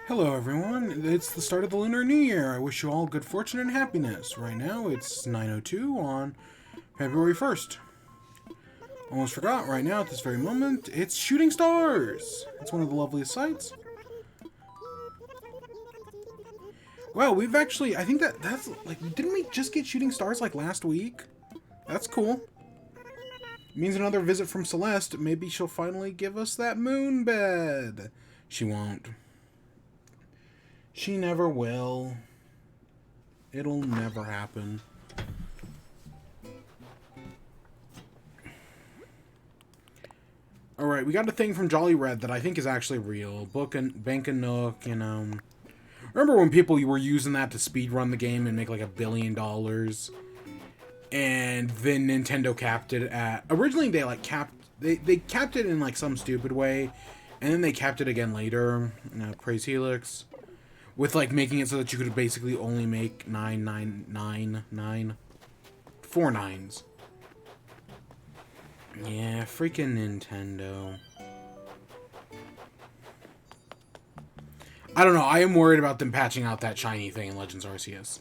Hello everyone, it's the start of the Lunar New Year. I wish you all good fortune and happiness. Right now it's 9:02 on February 1st. Almost forgot, right now at this very moment, it's shooting stars! It's one of the loveliest sights. Well, we've actually, I think that's, like, didn't we just get shooting stars like last week? That's cool. It means another visit from Celeste. Maybe she'll finally give us that moon bed. She won't. She never will. It'll never happen. Alright, we got a thing from Jolly Red that I think is actually real. Bank and Nook, you know. Remember when people were using that to speedrun the game and make like $1 billion? And then Nintendo capped it at... Originally they like capped... They capped it in like some stupid way. And then they capped it again later. Praise Helix. With, like, making it so that you could basically only make 9. 4 nines. Yeah, freaking Nintendo. I don't know, I am worried about them patching out that shiny thing in Legends Arceus.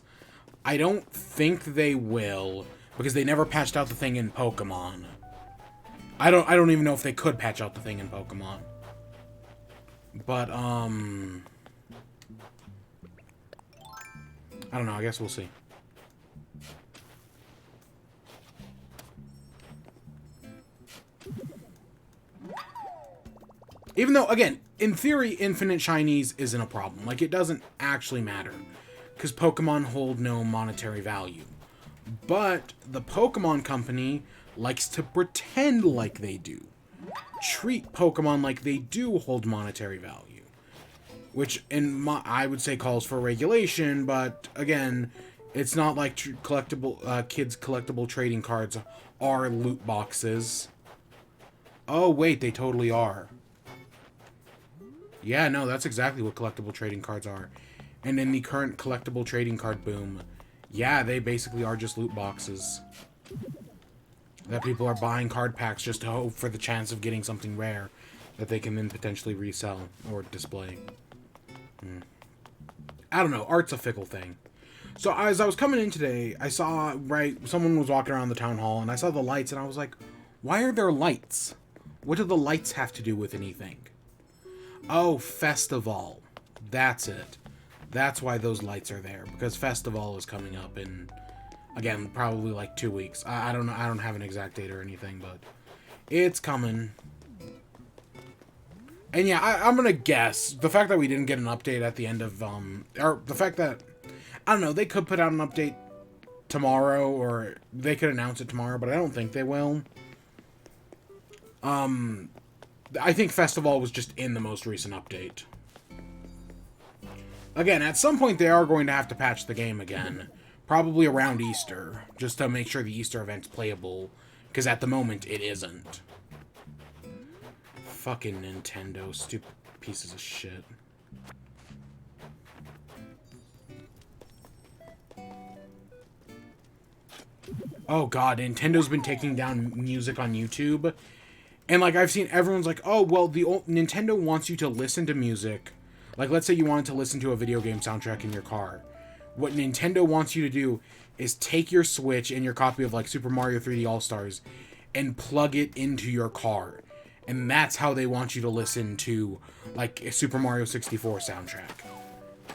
I don't think they will, because they never patched out the thing in Pokemon. I don't even know if they could patch out the thing in Pokemon. But, I don't know, I guess we'll see. Even though, again, in theory, infinite shinies isn't a problem. Like, it doesn't actually matter. Because Pokemon hold no monetary value. But the Pokemon Company likes to pretend like they do. Treat Pokemon like they do hold monetary value. Which, I would say calls for regulation, but, again, it's not like kids' collectible trading cards are loot boxes. Oh, wait, they totally are. Yeah, no, that's exactly what collectible trading cards are. And in the current collectible trading card boom, yeah, they basically are just loot boxes. That people are buying card packs just to hope for the chance of getting something rare that they can then potentially resell or display. I don't know, art's a fickle thing. So as I was coming in today, I saw, someone was walking around the town hall, and I saw the lights, and I was like, why are there lights? What do the lights have to do with anything? Oh, Festival. That's it. That's why those lights are there, because Festival is coming up in, again, probably like 2 weeks. I don't know, I don't have an exact date or anything, but it's coming. And yeah, I'm gonna guess, the fact that we didn't get an update at the end of, or the fact that, I don't know, they could put out an update tomorrow, or they could announce it tomorrow, but I don't think they will. I think Festival was just in the most recent update. Again, at some point they are going to have to patch the game again. Probably around Easter, just to make sure the Easter event's playable, because at the moment it isn't. Fucking Nintendo, stupid pieces of shit. Oh god, Nintendo's been taking down music on YouTube. And like I've seen everyone's like, oh, well, Nintendo wants you to listen to music. Like, let's say you wanted to listen to a video game soundtrack in your car. What Nintendo wants you to do is take your Switch and your copy of like Super Mario 3D All-Stars and plug it into your car. And that's how they want you to listen to, like, a Super Mario 64 soundtrack.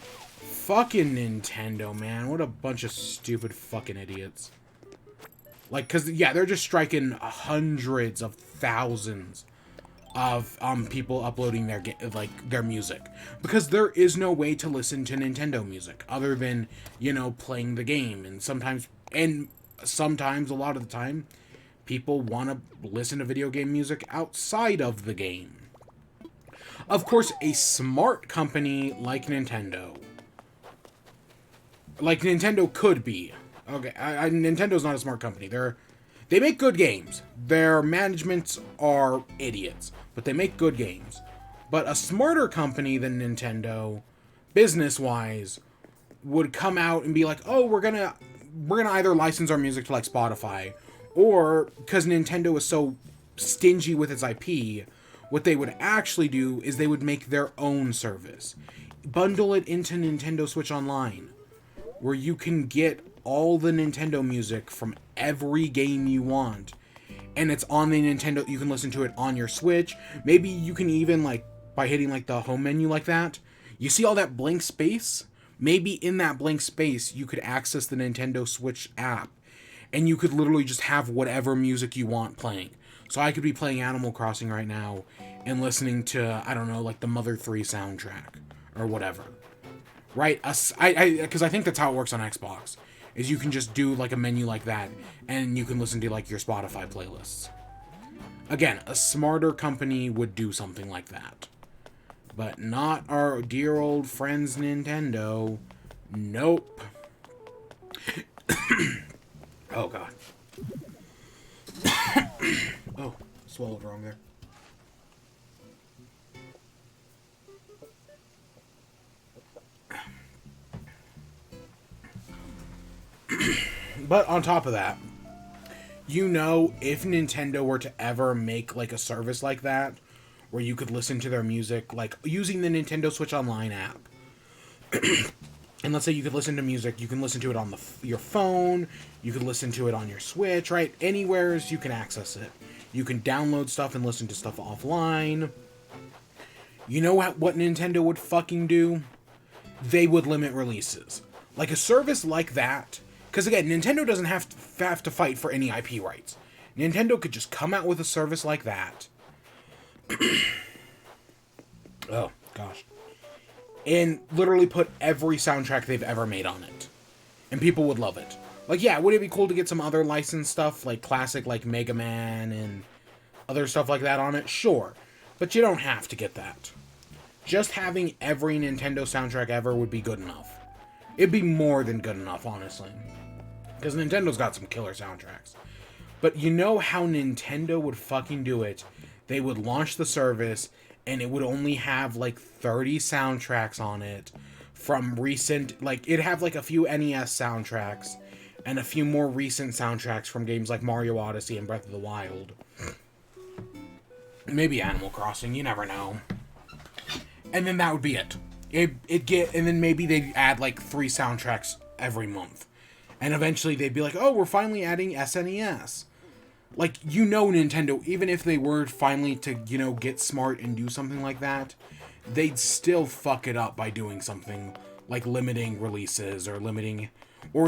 Fucking Nintendo, man. What a bunch of stupid fucking idiots. Like, because, yeah, they're just striking hundreds of thousands of people uploading their music. Because there is no way to listen to Nintendo music other than, you know, playing the game. And sometimes, a lot of the time, people want to listen to video game music outside of the game. Of course, a smart company like Nintendo could be. Okay, Nintendo's not a smart company. They make good games. Their managements are idiots, but they make good games. But a smarter company than Nintendo, business-wise, would come out and be like, oh, we're gonna either license our music to like Spotify, or because Nintendo is so stingy with its IP, what they would actually do is they would make their own service. bundle it into Nintendo Switch Online, where you can get all the Nintendo music from every game you want, and it's on the Nintendo. You can listen to it on your Switch. Maybe you can even, like, by hitting like the home menu like that, you see all that blank space? Maybe in that blank space you could access the Nintendo Switch app, and you could literally just have whatever music you want playing. So I could be playing Animal Crossing right now and listening to, I don't know, like the Mother 3 soundtrack or whatever. Right? Because I think that's how it works on Xbox, is you can just do like a menu like that, and you can listen to like your Spotify playlists. Again, a smarter company would do something like that. But not our dear old friends Nintendo. Nope. Oh, God. Oh, swallowed wrong there. But on top of that, you know, if Nintendo were to ever make like a service like that, where you could listen to their music, like using the Nintendo Switch Online app, and let's say you could listen to music, you can listen to it on your phone, you could listen to it on your Switch, right? Anywhere you can access it. You can download stuff and listen to stuff offline. You know what Nintendo would fucking do? They would limit releases. Like a service like that, because again, Nintendo doesn't have to fight for any IP rights. Nintendo could just come out with a service like that. Oh, gosh. And literally put every soundtrack they've ever made on it. And people would love it. Like, yeah, would it be cool to get some other licensed stuff, like classic, like Mega Man and other stuff like that on it? Sure. But you don't have to get that. Just having every Nintendo soundtrack ever would be good enough. It'd be more than good enough, honestly. Because Nintendo's got some killer soundtracks. But you know how Nintendo would fucking do it? They would launch the service, and it would only have like 30 soundtracks on it from recent, like it'd have like a few NES soundtracks and a few more recent soundtracks from games like Mario Odyssey and Breath of the Wild. Maybe Animal Crossing, you never know. And then that would be it. And then maybe they'd add like 3 soundtracks every month. And eventually they'd be like, oh, we're finally adding SNES. Like, you know, Nintendo, even if they were finally to, you know, get smart and do something like that, they'd still fuck it up by doing something like limiting releases or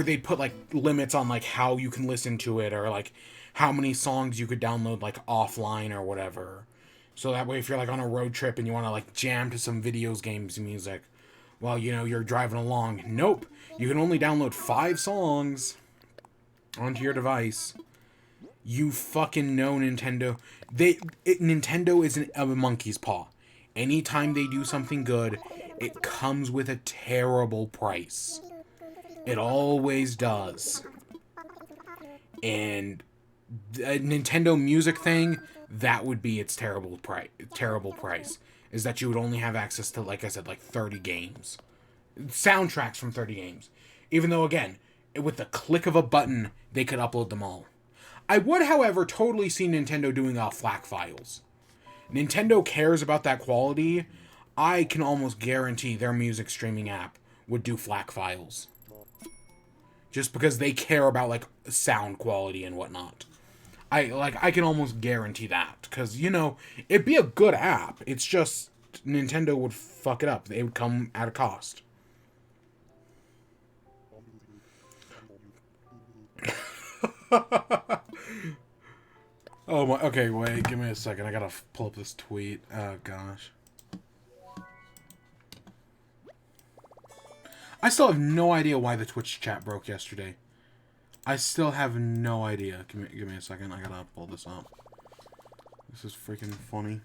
they'd put like limits on like how you can listen to it, or like how many songs you could download like offline or whatever. So that way if you're like on a road trip and you want to like jam to some games music while, you know, you're driving along, nope, you can only download 5 songs onto your device. You fucking know Nintendo. Nintendo is a monkey's paw. Anytime they do something good, it comes with a terrible price. It always does. And a Nintendo music thing, that would be its terrible price. Is that you would only have access to, like I said, like 30 games. Soundtracks from 30 games. Even though, again, with the click of a button, they could upload them all. I would, however, totally see Nintendo doing FLAC files. Nintendo cares about that quality. I can almost guarantee their music streaming app would do FLAC files. Just because they care about, like, sound quality and whatnot. I can almost guarantee that. Because, you know, it'd be a good app. It's just Nintendo would fuck it up. It would come at a cost. Oh my, okay, wait, give me a second. I gotta pull up this tweet. Oh gosh. I still have no idea why the Twitch chat broke yesterday. I still have no idea. Give me a second. I gotta pull this up. This is freaking funny.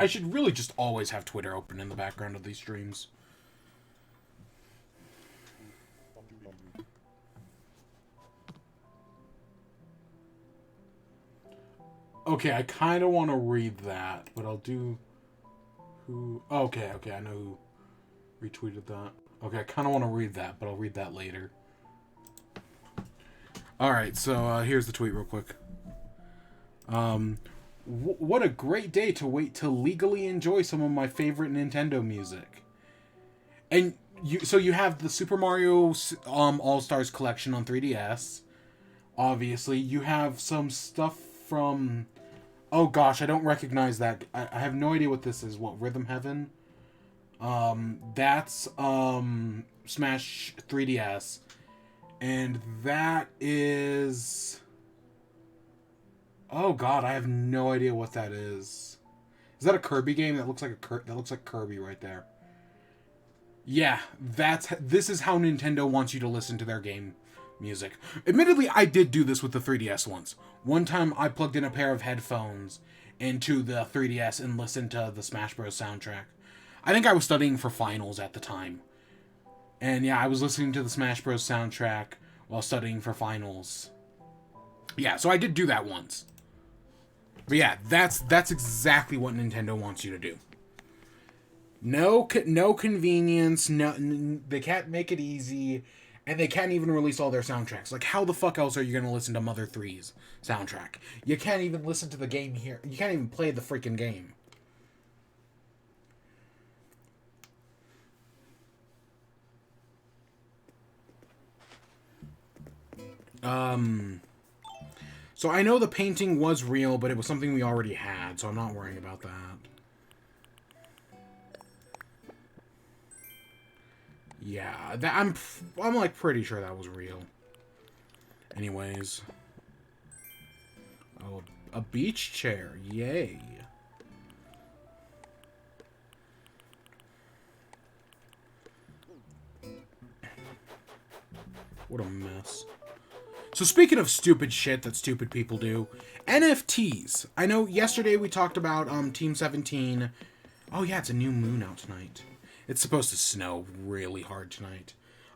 I should really just always have Twitter open in the background of these streams. Okay, I kind of want to read that, but I'll do... Who... Okay, I know who retweeted that. Okay, I kind of want to read that, but I'll read that later. Alright, so here's the tweet real quick. What a great day to wait to legally enjoy some of my favorite Nintendo music. And you have the Super Mario All Stars collection on 3DS. Obviously, you have some stuff from. Oh gosh, I don't recognize that. I have no idea what this is. What, Rhythm Heaven? That's Smash 3DS, and that is. Oh god, I have no idea what that is. Is that a Kirby game? That looks like that looks like Kirby right there. Yeah, this is how Nintendo wants you to listen to their game music. Admittedly, I did do this with the 3DS once. One time I plugged in a pair of headphones into the 3DS and listened to the Smash Bros. Soundtrack. I think I was studying for finals at the time. And yeah, I was listening to the Smash Bros. Soundtrack while studying for finals. Yeah, so I did do that once. But yeah, that's exactly what Nintendo wants you to do. No convenience. No, they can't make it easy, and they can't even release all their soundtracks. Like, how the fuck else are you gonna listen to Mother 3's soundtrack? You can't even listen to the game here. You can't even play the freaking game. So I know the painting was real, but it was something we already had, so I'm not worrying about that. Yeah, I'm like pretty sure that was real. Anyways. Oh, a beach chair. Yay. What a mess. So speaking of stupid shit that stupid people do, NFTs. I know yesterday we talked about Team 17. Oh yeah, it's a new moon out tonight. It's supposed to snow really hard tonight.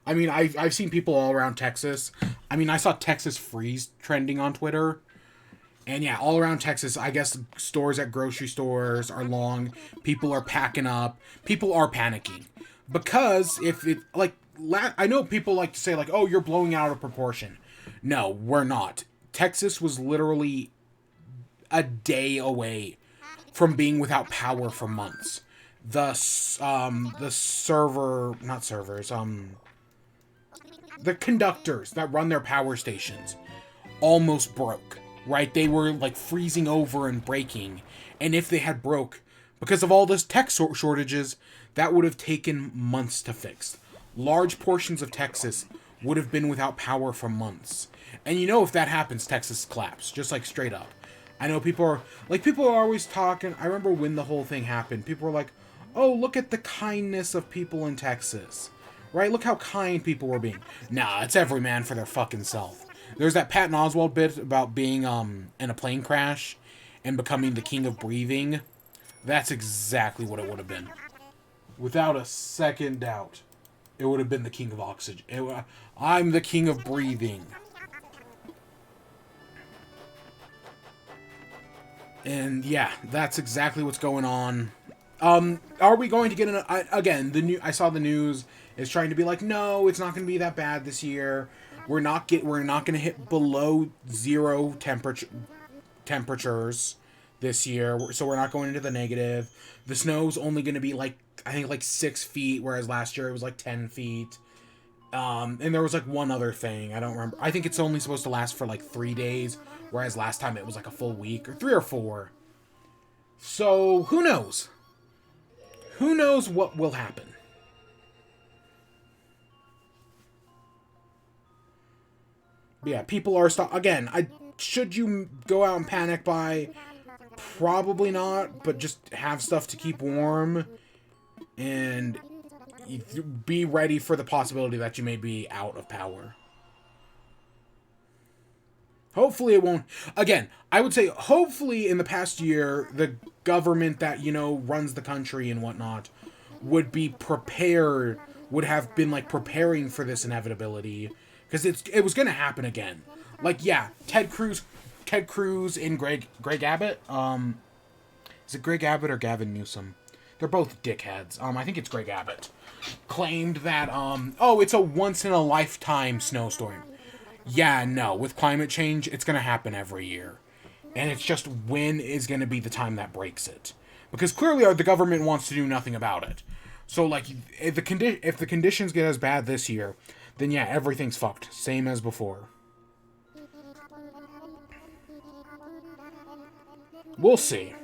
I mean, I've seen people all around Texas. I mean, I saw Texas freeze trending on Twitter. And yeah, all around Texas, I guess stores at grocery stores are long. People are packing up. People are panicking. Because if it, like, I know people like to say, like, oh, you're blowing out of proportion. No, we're not. Texas was literally a day away from being without power for months. The server, not servers, the conductors that run their power stations almost broke, right? They were like freezing over and breaking. And if they had broke, because of all this tech shortages, that would have taken months to fix. Large portions of Texas would have been without power for months. And you know, if that happens, Texas collapses, just like straight up. I know people are always talking. I remember when the whole thing happened, people were like, oh, look at the kindness of people in Texas. Right? Look how kind people were being. Nah, it's every man for their fucking self. There's that Patton Oswalt bit about being in a plane crash and becoming the king of breathing. That's exactly what it would have been. Without a second doubt. It would have been the king of oxygen. I'm the king of breathing. And yeah, that's exactly what's going on. Are we going to get again? I saw the news is trying to be like, no, it's not going to be that bad this year. We're not going to hit below zero temperatures this year, so we're not going into the negative. The snow's only going to be like, I think, like 6 feet, whereas last year it was like 10 feet. And there was like one other thing, I don't remember. I think it's only supposed to last for like 3 days, whereas last time it was like a full week, or 3 or 4. So who knows? Who knows what will happen? But yeah, people are again. Should you go out and panic buy? Probably not, but just have stuff to keep warm, and be ready for the possibility that you may be out of power. Hopefully it won't. Again, I would say hopefully in the past year, the government that, runs the country and whatnot would be prepared, would have been like preparing for this inevitability, because it was going to happen again. Like, yeah, Ted Cruz and Greg Abbott. Is it Greg Abbott or Gavin Newsom? They're both dickheads. I think it's Greg Abbott. Claimed that, it's a once-in-a-lifetime snowstorm. Yeah, no. With climate change, it's going to happen every year. And it's just when is going to be the time that breaks it. Because clearly the government wants to do nothing about it. So, like, if the conditions get as bad this year, then yeah, everything's fucked. Same as before. We'll see.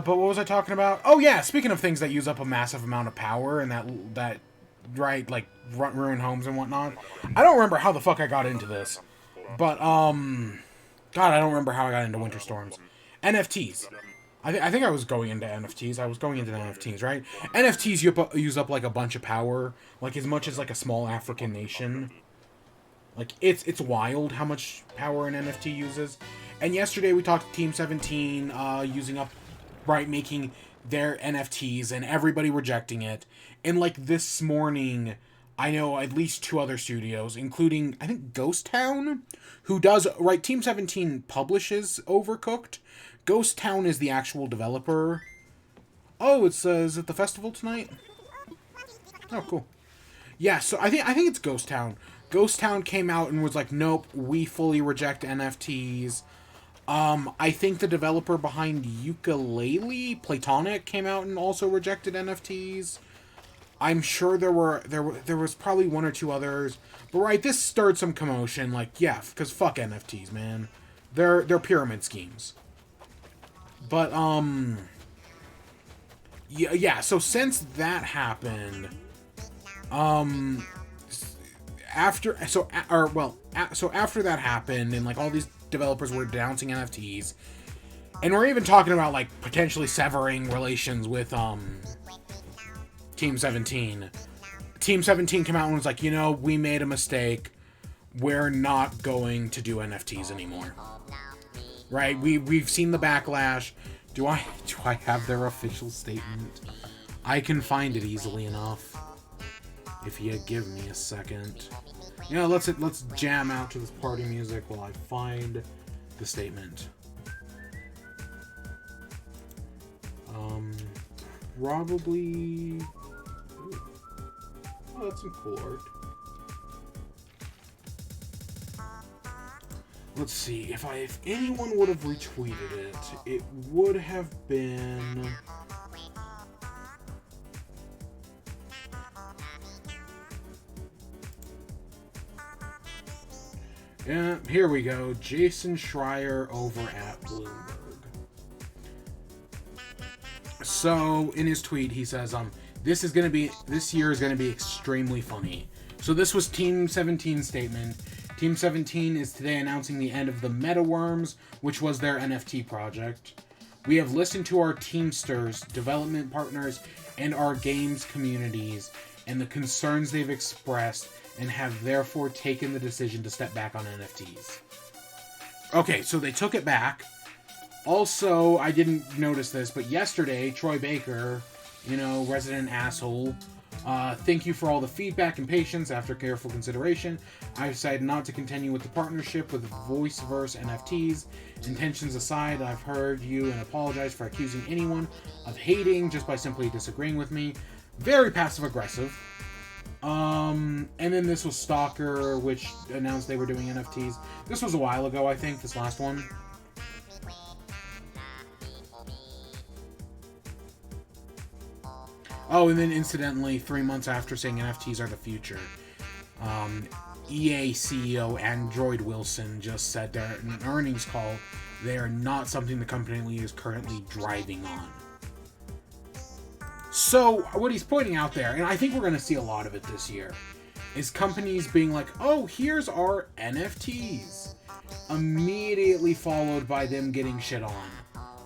But what was I talking about? Oh yeah, speaking of things that use up a massive amount of power and that right, like ruin homes and whatnot. I don't remember how the fuck I got into this, but God, I don't remember how I got into winter storms. NFTs. I think I was going into NFTs. I was going into NFTs, right? NFTs use up like a bunch of power, like as much as like a small African nation. Like it's wild how much power an NFT uses. And yesterday we talked to Team 17 using up, right, making their NFTs and everybody rejecting it. And like this morning, I know at least 2 other studios, including I think Ghost Town, who does, right, Team 17 publishes Overcooked. Ghost Town is the actual developer. Oh, it's is it the festival tonight? Oh, cool. Yeah, so I think it's Ghost Town. Ghost Town came out and was like, nope, we fully reject NFTs. I think the developer behind Yooka-Laylee, Platonic, came out and also rejected NFTs. I'm sure there was probably 1 or 2 others. But right, this stirred some commotion. Like, yeah, because fuck NFTs, man. They're pyramid schemes. But yeah. So since that happened, after that happened, and like all these developers were denouncing NFTs, and we're even talking about like potentially severing relations with Team 17. Team 17 came out and was like, we made a mistake. We're not going to do NFTs anymore. Right? We've seen the backlash. Do I have their official statement? I can find it easily enough. If you give me a second. Let's jam out to this party music while I find the statement. Probably. Ooh. Oh, that's some cool art. Let's see, if anyone would have retweeted it, it would have been... Yeah, here we go. Jason Schreier over at Bloomberg. So, in his tweet, he says, this year is gonna be extremely funny. So this was Team 17's statement. Team 17 is today announcing the end of the MetaWorms, which was their NFT project. We have listened to our Teamsters, development partners, and our games communities, and the concerns they've expressed, and have therefore taken the decision to step back on NFTs. Okay, so they took it back. Also, I didn't notice this, but yesterday, Troy Baker, resident asshole, thank you for all the feedback and patience. After careful consideration, I decided not to continue with the partnership with Voiceverse NFTs. Intentions aside, I've heard you and apologize for accusing anyone of hating just by simply disagreeing with me. Very passive-aggressive. And then this was Stalker, which announced they were doing NFTs. This was a while ago, I think, this last one. Oh, and then incidentally, 3 months after saying NFTs are the future, EA CEO Android Wilson just said in an earnings call they are not something the company is currently driving on. So what he's pointing out there, and I think we're going to see a lot of it this year, is companies being like, oh, here's our NFTs, immediately followed by them getting shit on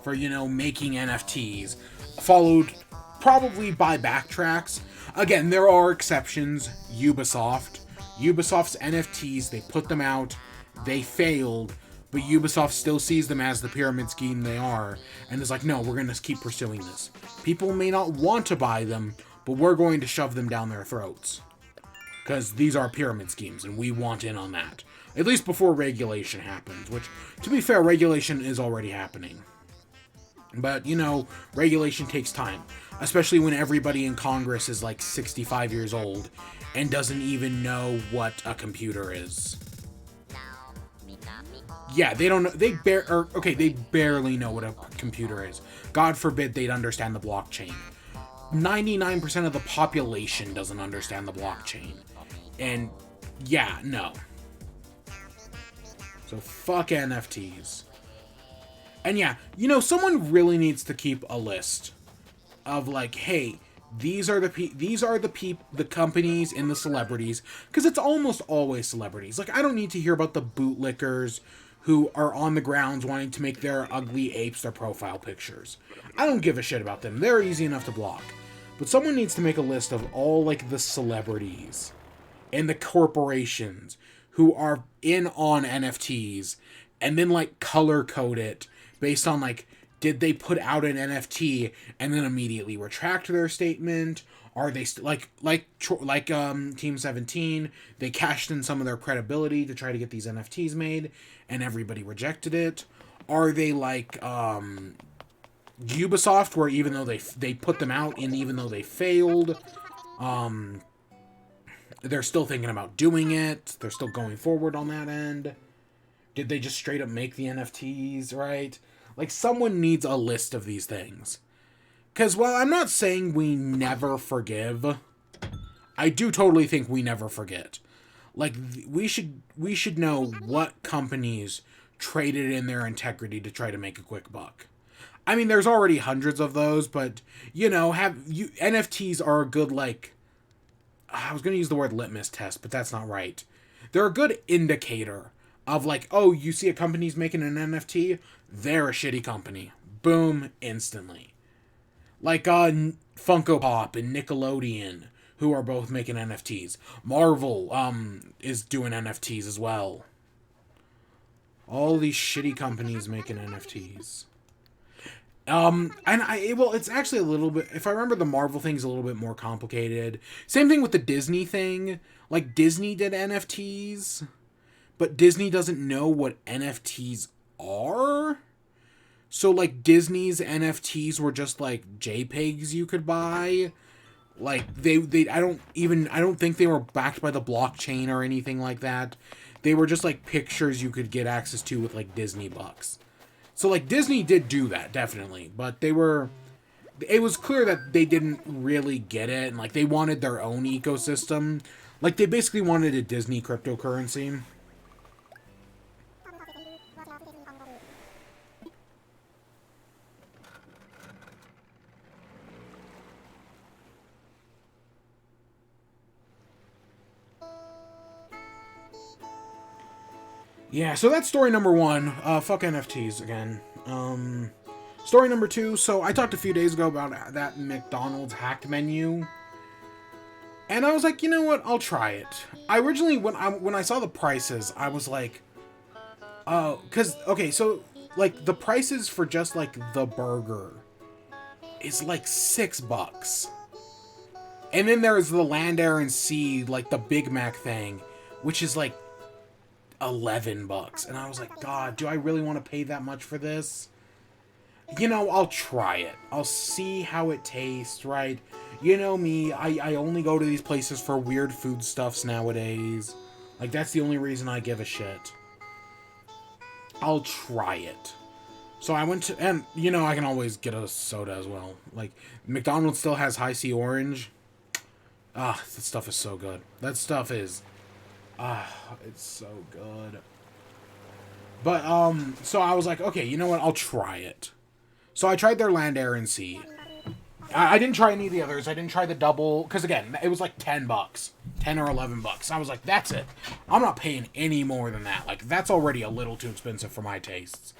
for, making NFTs, followed probably by backtracks. Again, there are exceptions. Ubisoft's NFTs, they put them out, they failed, but Ubisoft still sees them as the pyramid scheme they are, and is like, no, we're going to keep pursuing this. People may not want to buy them, but we're going to shove them down their throats. Because these are pyramid schemes, and we want in on that. At least before regulation happens, which, to be fair, regulation is already happening. But, you know, regulation takes time. Especially when everybody in Congress is like 65 years old and doesn't even know what a computer is. Yeah, they don't know. They barely know what a computer is. God forbid they'd understand the blockchain. 99% of the population doesn't understand the blockchain. And, yeah, no. So, fuck NFTs. And yeah, you know, someone really needs to keep a list of like, hey, these are the companies and the celebrities, because it's almost always celebrities. Like, I don't need to hear about the bootlickers who are on the grounds wanting to make their ugly apes their profile pictures. I don't give a shit about them. They're easy enough to block. But someone needs to make a list of all, like, the celebrities and the corporations who are in on NFTs, and then, like, color code it based on, like, did they put out an NFT and then immediately retract their statement? Are they Team 17? They cashed in some of their credibility to try to get these NFTs made, and everybody rejected it. Are they like Ubisoft, where even though they put them out and even though they failed, they're still thinking about doing it. They're still going forward on that end. Did they just straight up make the NFTs, right? Like, someone needs a list of these things. Because while I'm not saying we never forgive, I do totally think we never forget. Like, we should know what companies traded in their integrity to try to make a quick buck. I mean, there's already hundreds of those, but, you know, NFTs are a good, like, I was going to use the word litmus test, but that's not right. They're a good indicator of, like, oh, you see a company's making an NFT, they're a shitty company. Boom, instantly. Like, Funko Pop and Nickelodeon, who are both making NFTs. Marvel, is doing NFTs as well. All these shitty companies making NFTs. It's actually a little bit, if I remember, the Marvel thing's a little bit more complicated. Same thing with the Disney thing. Like, Disney did NFTs, but Disney doesn't know what NFTs are. So, like, Disney's NFTs were just, like, JPEGs you could buy. Like, I don't think they were backed by the blockchain or anything like that. They were just, like, pictures you could get access to with, like, Disney bucks. So, like, Disney did do that, definitely. But it was clear that they didn't really get it, and, like, they wanted their own ecosystem. Like, they basically wanted a Disney cryptocurrency. Yeah, so that's story number one. Fuck NFTs again. Story number two. So I talked a few days ago about that McDonald's hacked menu, and I was like, you know what? I'll try it. I originally, when I saw the prices, I was like, oh, so like the prices for just like the burger is like $6, and then there's the Land, Air, and Sea, like the Big Mac thing, which is like $11, and I was like, God, do I really want to pay that much for this? You know, I'll try it. I'll see how it tastes, right? You know me, I only go to these places for weird foodstuffs nowadays. Like, that's the only reason I give a shit. I'll try it. So I went to, and, you know, I can always get a soda as well. Like, McDonald's still has High C Orange. Ah, that stuff is so good. That stuff is... it's so good. But, so I was like, okay, you know what? I'll try it. So I tried their Land, Air, and Sea. I didn't try any of the others. I didn't try the double, because again, it was like $10. $10 or $11. I was like, that's it. I'm not paying any more than that. Like, that's already a little too expensive for my tastes.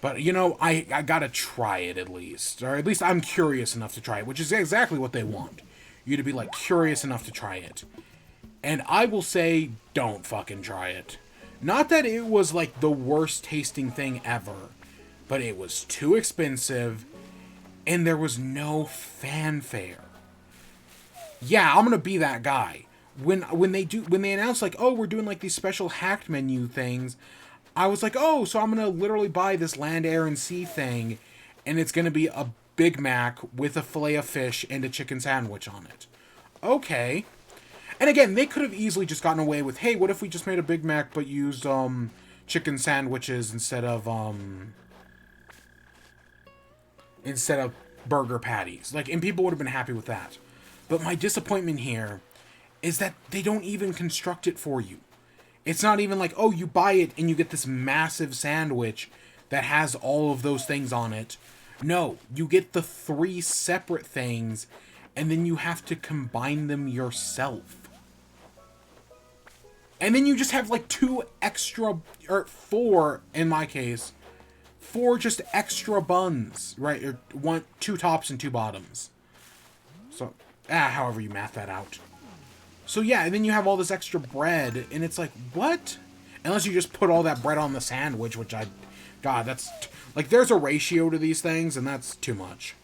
But, you know, I gotta try it at least. Or at least I'm curious enough to try it, which is exactly what they want. You to be, like, curious enough to try it. And I will say, don't fucking try it. Not that it was, like, the worst tasting thing ever, but it was too expensive, and there was no fanfare. Yeah, I'm gonna be that guy. When they announce like, oh, we're doing like these special hacked menu things, I was like, oh, so I'm gonna literally buy this land, air, and sea thing, and it's gonna be a Big Mac with a fillet of fish and a chicken sandwich on it. Okay. And again, they could have easily just gotten away with, hey, what if we just made a Big Mac but used chicken sandwiches instead of burger patties. Like, and people would have been happy with that. But my disappointment here is that they don't even construct it for you. It's not even like, oh, you buy it and you get this massive sandwich that has all of those things on it. No, you get the 3 separate things and then you have to combine them yourself. And then you just have like 2 extra, or 4 in my case, 4 just extra buns, right? Or 2 tops and 2 bottoms. So, however you math that out. So yeah, and then you have all this extra bread, and it's like, what? Unless you just put all that bread on the sandwich, which God, that's, like, there's a ratio to these things, and that's too much.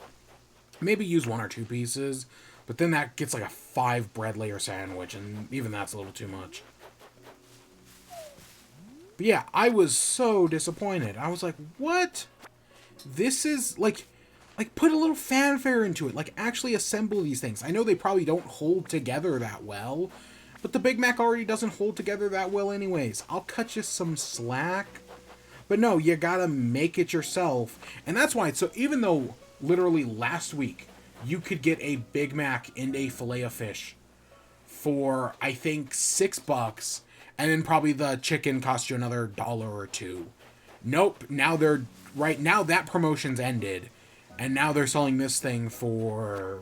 Maybe use 1 or 2 pieces, but then that gets like a 5 bread layer sandwich, and even that's a little too much. But yeah, I was so disappointed. I was like, what? This is, like, put a little fanfare into it. Like, actually assemble these things. I know they probably don't hold together that well, but the Big Mac already doesn't hold together that well anyways. I'll cut you some slack. But no, you gotta make it yourself. And that's why, so even though literally last week you could get a Big Mac and a fillet of fish for, I think, $6, and then probably the chicken cost you another $1 or $2. Nope, now right now that promotion's ended, and now they're selling this thing for,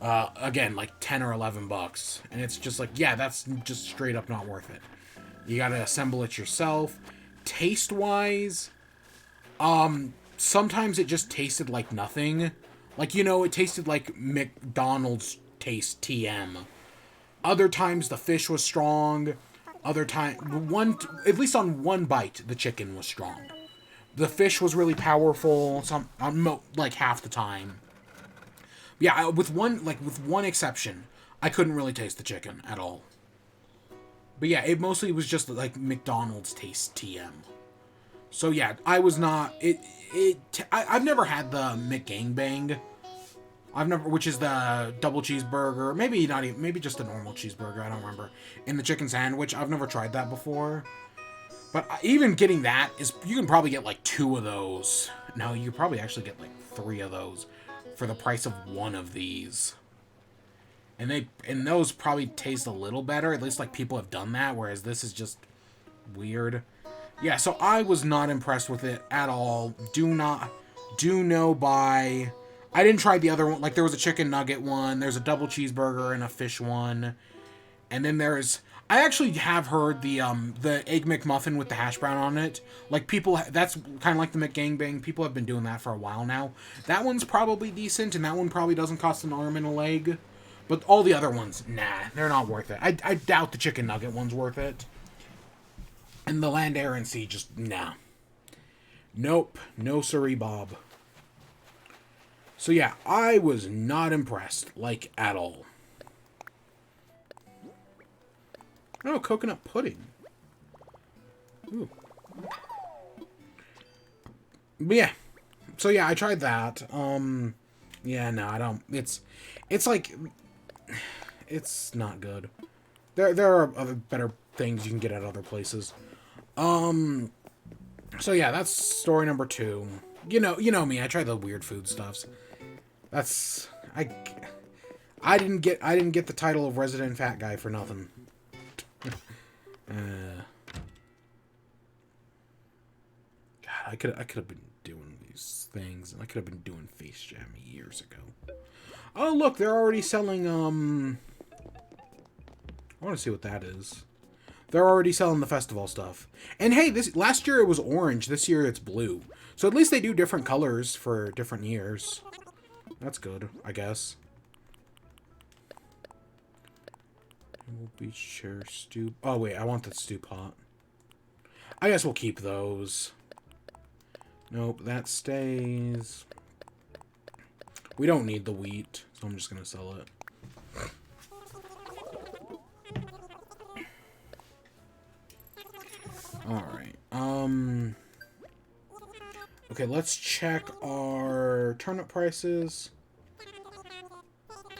again, like $10 or $11, and it's just like, yeah, that's just straight up not worth it. You gotta assemble it yourself. Taste-wise, sometimes it just tasted like nothing. Like, you know, it tasted like McDonald's taste TM. Other times the fish was strong. Other time, at least on one bite, the chicken was strong. The fish was really powerful. Like half the time. Yeah, with one exception, I couldn't really taste the chicken at all. But yeah, it mostly was just like McDonald's taste TM. So yeah, I was not. I've never had the McGangbang. Which is the double cheeseburger, maybe not even, maybe just a normal cheeseburger, I don't remember. And the chicken sandwich, I've never tried that before. But even getting that you can probably get like 2 of those. No, you could probably actually get like 3 of those for the price of 1 of these. And those probably taste a little better, at least like people have done that, whereas this is just weird. Yeah, so I was not impressed with it at all. Do no buy. I didn't try the other one. Like, there was a chicken nugget one. There's a double cheeseburger and a fish one. And then there's... I actually have heard the Egg McMuffin with the hash brown on it. Like, people... That's kind of like the McGangbang. People have been doing that for a while now. That one's probably decent, and that one probably doesn't cost an arm and a leg. But all the other ones, nah, they're not worth it. I doubt the chicken nugget one's worth it. And the land, air, and sea, just, nah. Nope. No siree, Bob. So yeah, I was not impressed, like, at all. Oh, coconut pudding. Ooh. But yeah. So yeah, I tried that. Yeah, no, I don't. It's like, it's not good. There are other better things you can get at other places. So yeah, that's story number 2. You know me, I try the weird food stuffs. That's I didn't get the title of resident fat guy for nothing. God, I could have been doing these things, and I could have been doing Face Jam years ago. Oh look, they're already selling I want to see what that is. They're already selling the festival stuff. And hey, last year it was orange, this year it's blue. So at least they do different colors for different years. That's good, I guess. We'll be sure stew. Oh wait, I want the stew pot. I guess we'll keep those. Nope, that stays. We don't need the wheat, so I'm just gonna sell it. Alright, okay, let's check our turnip prices.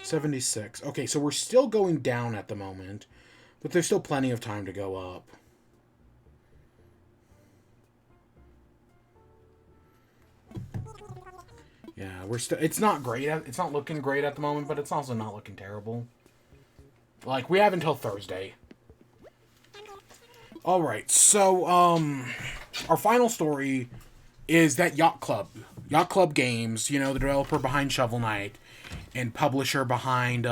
76. Okay, so we're still going down at the moment, but there's still plenty of time to go up. Yeah, we're still... It's not great. It's not looking great at the moment, but it's also not looking terrible. Like, we have until Thursday. Alright, so, our final story is that Yacht Club. Yacht Club Games, you know, the developer behind Shovel Knight and publisher behind,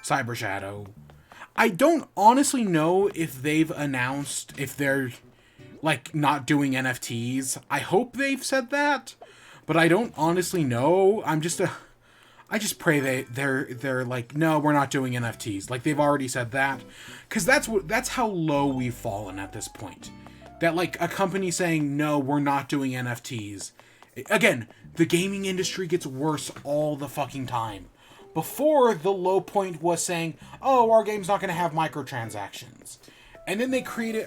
Cyber Shadow. I don't honestly know if they've announced if they're, like, not doing NFTs. I hope they've said that, but I don't honestly know. I just pray they're like, no, we're not doing NFTs. Like, they've already said that. Because that's how low we've fallen at this point. That, like, a company saying, no, we're not doing NFTs. Again, the gaming industry gets worse all the fucking time. Before, the low point was saying, oh, our game's not going to have microtransactions. And then they created...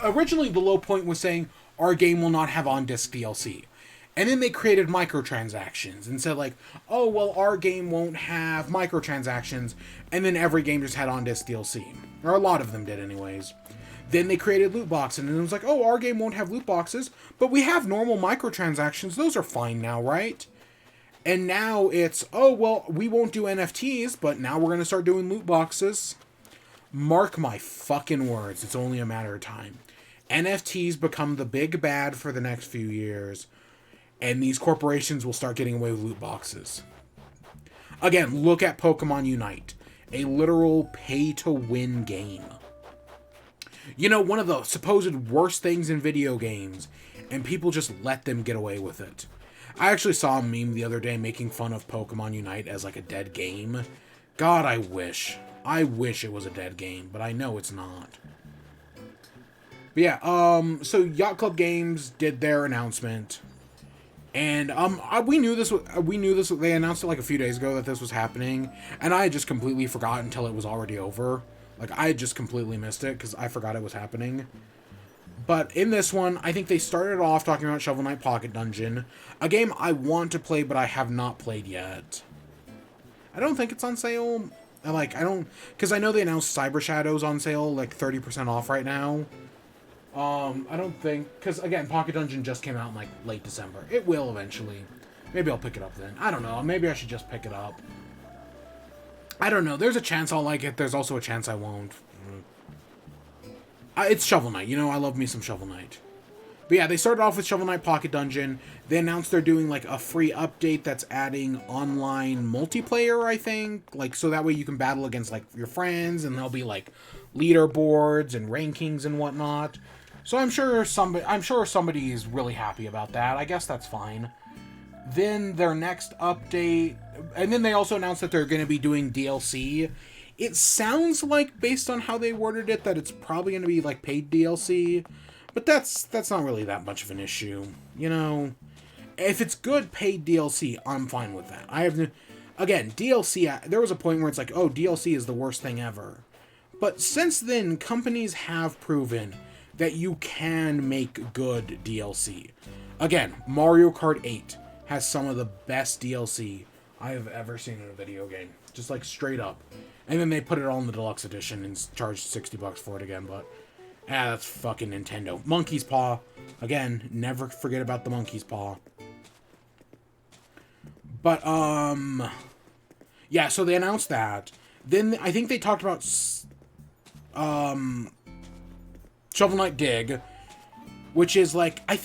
originally, the low point was saying, our game will not have on-disc DLC. And then they created microtransactions and said, like, oh, well, our game won't have microtransactions. And then every game just had on-disc DLC. Or a lot of them did anyways. Then they created loot boxes, and it was like, oh, our game won't have loot boxes, but we have normal microtransactions. Those are fine now, right? And now it's, oh, well, we won't do NFTs, but now we're going to start doing loot boxes. Mark my fucking words. It's only a matter of time. NFTs become the big bad for the next few years. And these corporations will start getting away with loot boxes. Again, look at Pokemon Unite. A literal pay-to-win game. You know, one of the supposed worst things in video games. And people just let them get away with it. I actually saw a meme the other day making fun of Pokemon Unite as like a dead game. God, I wish. I wish it was a dead game, but I know it's not. But yeah, so Yacht Club Games did their announcement. And we knew this. They announced it like a few days ago that this was happening, and I had just completely forgot until it was already over. Like, I had just completely missed it because I forgot it was happening. But in this one, I think they started off talking about Shovel Knight Pocket Dungeon, a game I want to play but I have not played yet. I don't think it's on sale. Because I know they announced Cyber Shadow's on sale, like 30% off right now. I don't think, because again, Pocket Dungeon just came out in like late December. It will eventually. Maybe I'll pick it up then. I don't know. Maybe I should just pick it up. I don't know. There's a chance I'll like it. There's also a chance I won't. It's Shovel Knight. You know, I love me some Shovel Knight. But yeah, they started off with Shovel Knight Pocket Dungeon. They announced they're doing like a free update that's adding online multiplayer, I think. Like, so that way you can battle against like your friends, and there'll be like leaderboards and rankings and whatnot. So I'm sure somebody is really happy about that. I guess that's fine. Then their next update, and then they also announced that they're going to be doing DLC. It sounds like, based on how they worded it, that it's probably going to be like paid DLC, but that's not really that much of an issue. You know, if it's good paid DLC, I'm fine with that. Again, DLC, there was a point where it's like, oh, DLC is the worst thing ever. But since then, companies have proven that you can make good DLC. Again, Mario Kart 8 has some of the best DLC I have ever seen in a video game. Just like straight up. And then they put it all in the deluxe edition and charged $60 for it again, but that's fucking Nintendo. Monkey's Paw. Again, never forget about the Monkey's Paw. But, yeah, so they announced that. Then I think they talked about Shovel Knight Dig, which is like, it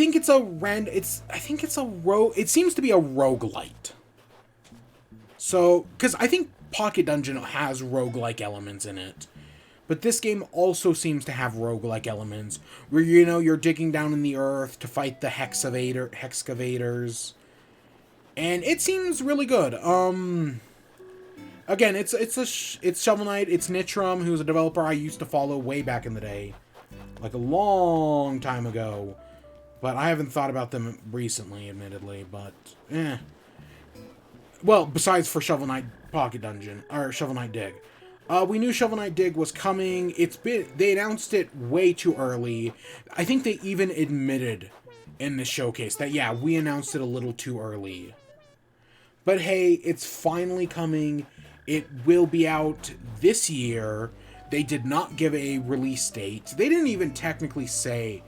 seems to be a roguelite. So, because I think Pocket Dungeon has roguelike elements in it. But this game also seems to have roguelike elements, where, you know, you're digging down in the earth to fight the Hexcavators. And it seems really good. Again, it's Shovel Knight, it's Nitram, who's a developer I used to follow way back in the day. Like a long time ago. But I haven't thought about them recently, admittedly, but Well, besides for Shovel Knight Pocket Dungeon or Shovel Knight Dig. We knew Shovel Knight Dig was coming. They announced it way too early. I think they even admitted in the showcase that, yeah, we announced it a little too early. But hey, it's finally coming. It will be out this year. They did not give a release date. They didn't even technically say,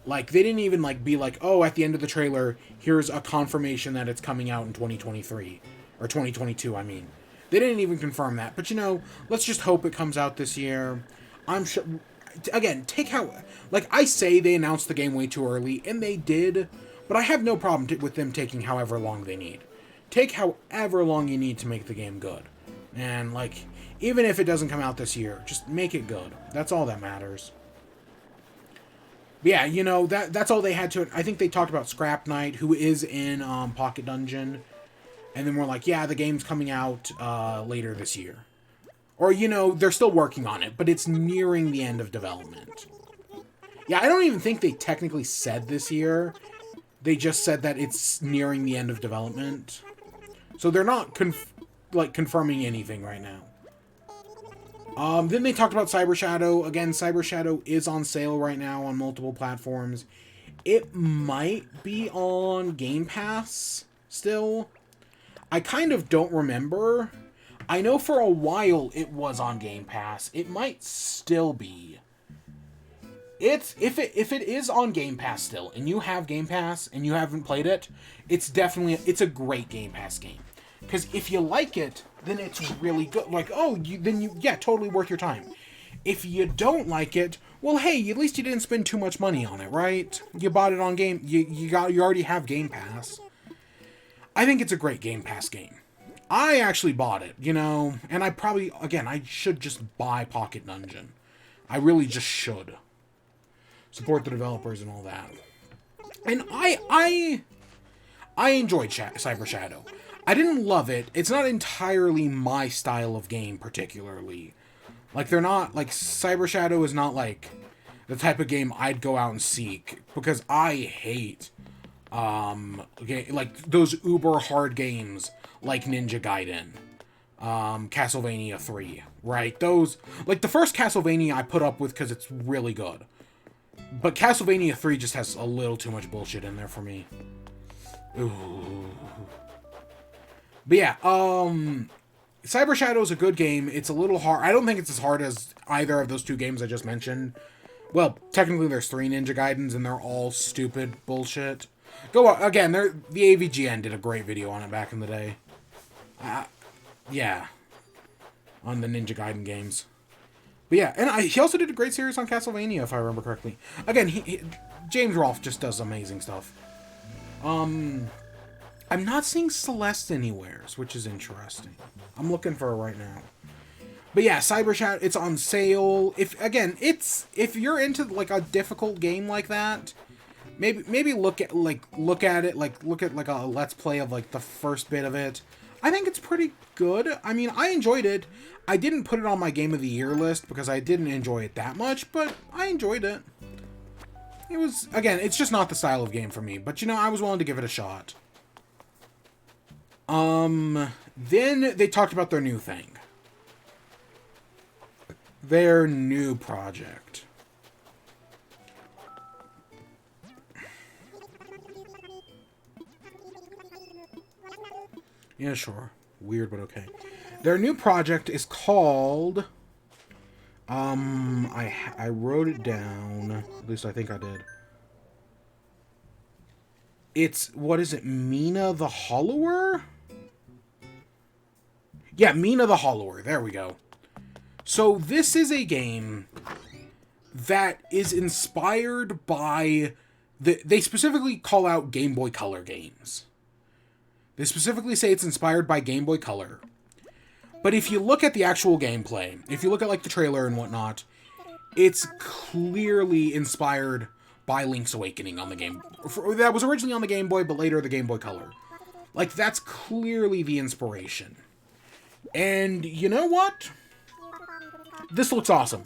like, they didn't even, like, be like, oh, at the end of the trailer, here's a confirmation that it's coming out in 2023. Or 2022, I mean. They didn't even confirm that. But, you know, let's just hope it comes out this year. I'm sure... Again, take how... Like, I say they announced the game way too early, and they did. But I have no problem with them taking however long they need. Take however long you need to make the game good. And, like, even if it doesn't come out this year, just make it good. That's all that matters. But yeah, you know, that's all they had to it. I think they talked about Scrap Knight, who is in Pocket Dungeon. And then we're like, yeah, the game's coming out later this year. Or, you know, they're still working on it, but it's nearing the end of development. Yeah, I don't even think they technically said this year. They just said that it's nearing the end of development. So they're not, confirming anything right now. Then they talked about Cyber Shadow. Again, Cyber Shadow is on sale right now on multiple platforms. It might be on Game Pass still. I kind of don't remember. I know for a while it was on Game Pass. It might still be. If it is on Game Pass still, and you have Game Pass and you haven't played it, it's a great Game Pass game. Because if you like it, then it's really good. Like, yeah, totally worth your time. If you don't like it, well, hey, at least you didn't spend too much money on it, right? You bought it on Game, you already have Game Pass. I think it's a great Game Pass game. I actually bought it, you know, and I should just buy Pocket Dungeon. I really just should. Support the developers and all that. And I enjoyed Cyber Shadow. I didn't love it. It's not entirely my style of game, particularly. Like, Cyber Shadow is not, like, the type of game I'd go out and seek. Because I hate, like, those uber hard games like Ninja Gaiden. Castlevania 3, right? Those, like, the first Castlevania I put up with because it's really good. But Castlevania 3 just has a little too much bullshit in there for me. Ooh. But yeah, Cyber Shadow is a good game. It's a little hard. I don't think it's as hard as either of those two games I just mentioned. Well, technically there's 3 Ninja Gaidens, and they're all stupid bullshit. Again, the AVGN did a great video on it back in the day. Yeah. On the Ninja Gaiden games. But yeah, and he also did a great series on Castlevania, if I remember correctly. Again, James Rolfe just does amazing stuff. I'm not seeing Celeste anywheres, which is interesting. I'm looking for it right now. But yeah, Cyber Shadow, it's on sale. If you're into like a difficult game like that, maybe look at a let's play of like the first bit of it. I think it's pretty good. I mean, I enjoyed it. I didn't put it on my Game of the Year list because I didn't enjoy it that much, but I enjoyed it. It was, again, it's just not the style of game for me, but you know, I was willing to give it a shot. Then they talked about their new thing. Their new project. Yeah, sure. Weird, but okay. Their new project is called... I wrote it down. At least I think I did. It's, what is it? Mina the Hollower? Yeah, Mina the Hollower. There we go. So this is a game that is inspired by... They specifically call out Game Boy Color games. They specifically say it's inspired by Game Boy Color. But if you look at the actual gameplay, if you look at like the trailer and whatnot, it's clearly inspired by Link's Awakening on the game. That was originally on the Game Boy, but later the Game Boy Color. Like, that's clearly the inspiration. And you know what? This looks awesome.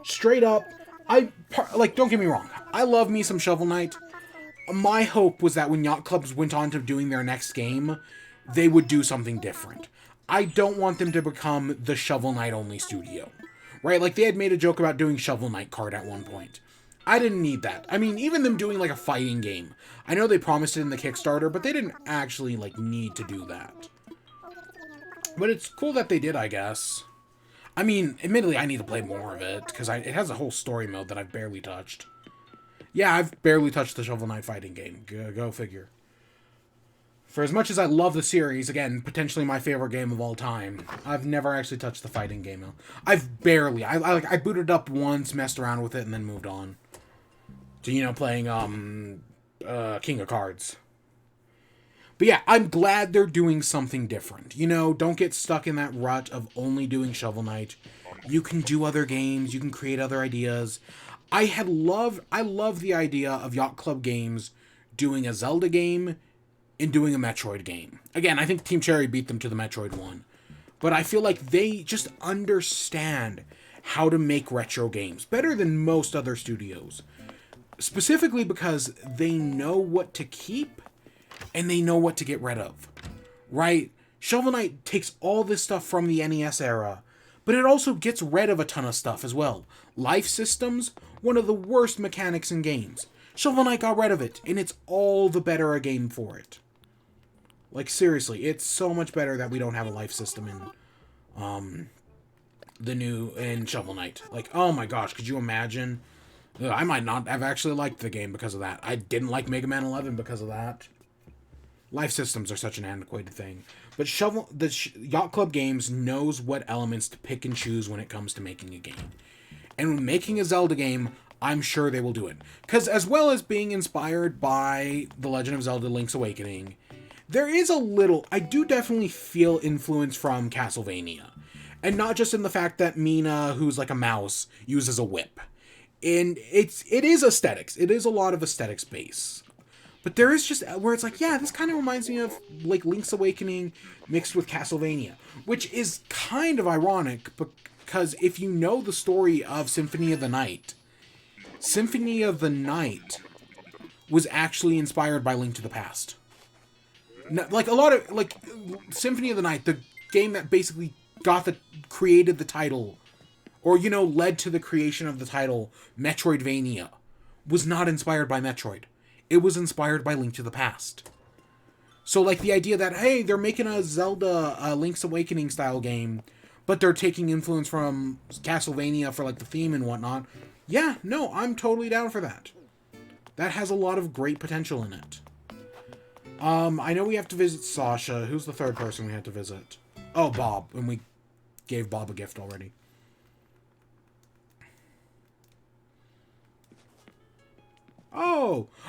Straight up, don't get me wrong. I love me some Shovel Knight. My hope was that when Yacht Clubs went on to doing their next game, they would do something different. I don't want them to become the Shovel Knight only studio. Right? Like, they had made a joke about doing Shovel Knight card at one point. I didn't need that. I mean, even them doing, like, a fighting game. I know they promised it in the Kickstarter, but they didn't actually, like, need to do that. But it's cool that they did, I guess. I mean, admittedly, I need to play more of it, because it has a whole story mode that I've barely touched. Yeah, I've barely touched the Shovel Knight fighting game. Go figure. For as much as I love the series, again, potentially my favorite game of all time, I've never actually touched the fighting game. I've barely. I booted up once, messed around with it, and then moved on to, you know, playing King of Cards. But yeah, I'm glad they're doing something different. You know, don't get stuck in that rut of only doing Shovel Knight. You can do other games. You can create other ideas. I love the idea of Yacht Club Games doing a Zelda game and doing a Metroid game. Again, I think Team Cherry beat them to the Metroid one. But I feel like they just understand how to make retro games better than most other studios. Specifically because they know what to keep and they know what to get rid of. Right? Shovel Knight takes all this stuff from the NES era, but it also gets rid of a ton of stuff as well. Life systems, one of the worst mechanics in games. Shovel Knight got rid of it, and it's all the better a game for it. Like, seriously, it's so much better that we don't have a life system in Shovel Knight. Like, oh my gosh, could you imagine? I might not have actually liked the game because of that. I didn't like Mega Man 11 because of that. Life systems are such an antiquated thing. But Yacht Club Games knows what elements to pick and choose when it comes to making a game. And when making a Zelda game, I'm sure they will do it. Because as well as being inspired by The Legend of Zelda Link's Awakening, there is a little, I do definitely feel influence from Castlevania. And not just in the fact that Mina, who's like a mouse, uses a whip. And it is aesthetics. It is a lot of aesthetics base. But there is just where it's like, yeah, this kind of reminds me of like Link's Awakening mixed with Castlevania. Which is kind of ironic because if you know the story of Symphony of the Night was actually inspired by Link to the Past. Like a lot of like Symphony of the Night, the game that basically created the title, or you know, led to the creation of the title Metroidvania, was not inspired by Metroid. It was inspired by Link to the Past. So like the idea that hey, they're making a Zelda Link's Awakening style game, but they're taking influence from Castlevania for like the theme and whatnot. Yeah, no, I'm totally down for that. That has a lot of great potential in it. I know we have to visit Sasha. Who's the third person we had to visit? Oh, Bob. And we gave Bob a gift already.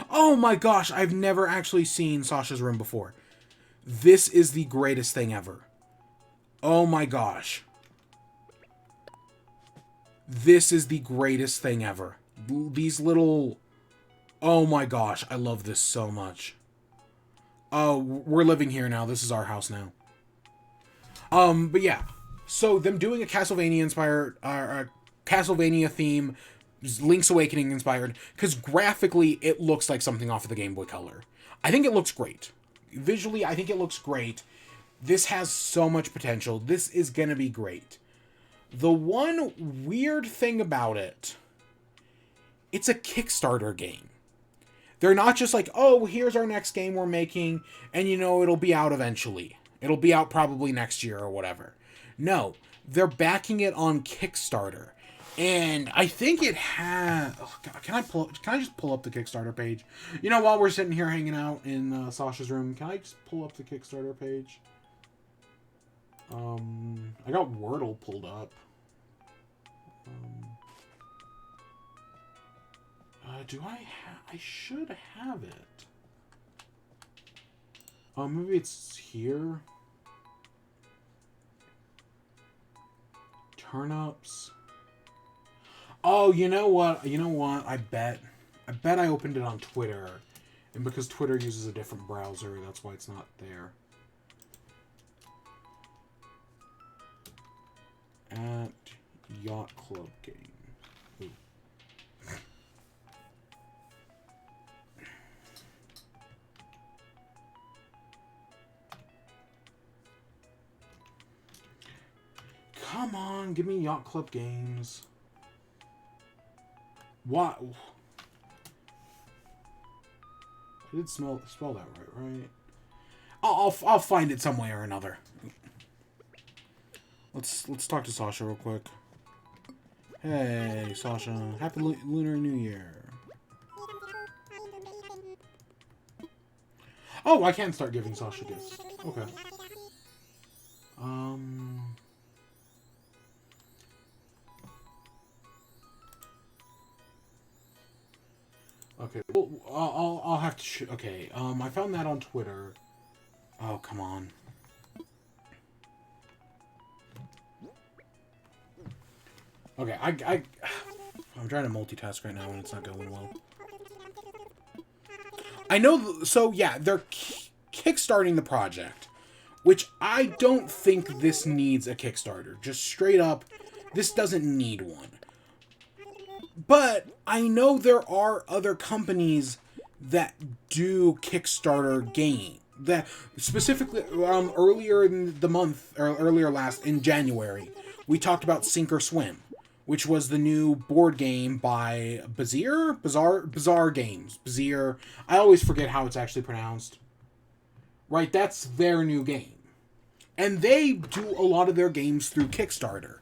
Oh my gosh. I've never actually seen Sasha's room before. This is the greatest thing ever. Oh my gosh. This is the greatest thing ever. These little... Oh my gosh. I love this so much. Oh, we're living here now. This is our house now. But yeah. So them doing a Castlevania inspired, Castlevania theme, Link's Awakening inspired, because graphically it looks like something off of the Game Boy Color. I think it looks great. Visually, I think it looks great. This has so much potential. This is gonna be great. The one weird thing about it, it's a Kickstarter game. They're not just like, oh, here's our next game we're making, and you know, it'll be out eventually. It'll be out probably next year or whatever. No, they're backing it on Kickstarter. And I think it has... Oh God, can I just pull up the Kickstarter page? You know, while we're sitting here hanging out in Sasha's room, can I just pull up the Kickstarter page? I got Wordle pulled up. Do I have... I should have it. Maybe it's here. Turnips. Oh, you know what? I bet I opened it on Twitter. And because Twitter uses a different browser, that's why it's not there. At Yacht Club Game. Ooh. Come on, give me Yacht Club Games. What? I did spell that right? I'll find it some way or another. Let's talk to Sasha real quick. Hey, Sasha. Happy Lunar New Year. Oh, I can start giving Sasha gifts. Okay. Okay. Well, I'll have to. Okay. I found that on Twitter. Oh, come on. Okay, I'm trying to multitask right now and it's not going well. I know, so yeah, they're kickstarting the project, which I don't think this needs a Kickstarter. Just straight up, this doesn't need one. But I know there are other companies that do Kickstarter game. That specifically, earlier in the month, or earlier in January, we talked about Sink or Swim, which was the new board game by Bazaar Games. Bazaar. I always forget how it's actually pronounced. Right, that's their new game. And they do a lot of their games through Kickstarter.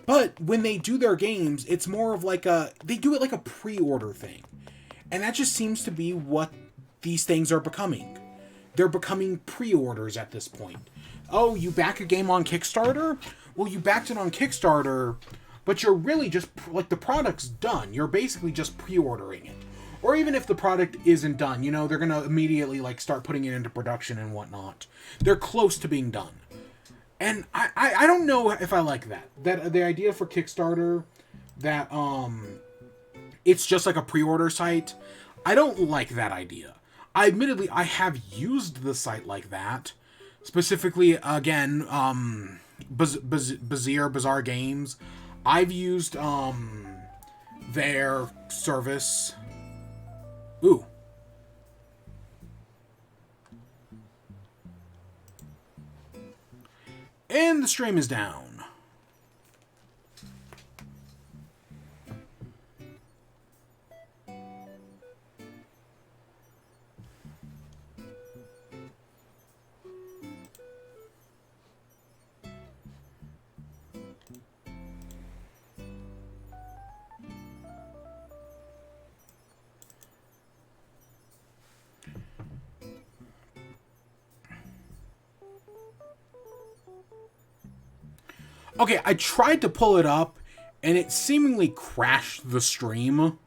But when they do their games, it's more of like they do it like a pre-order thing. And that just seems to be what these things are becoming. They're becoming pre-orders at this point. Oh, you back a game on Kickstarter? Well, you backed it on Kickstarter, but you're really just, like, the product's done. You're basically just pre-ordering it. Or even if the product isn't done, you know, they're going to immediately, like, start putting it into production and whatnot. They're close to being done. And I don't know if I like that. That the idea for Kickstarter that it's just like a pre-order site. I don't like that idea. Admittedly, I have used the site like that. Specifically, again, Bazaar Games. I've used their service. Ooh. And the stream is down. Okay, I tried to pull it up, and it seemingly crashed the stream.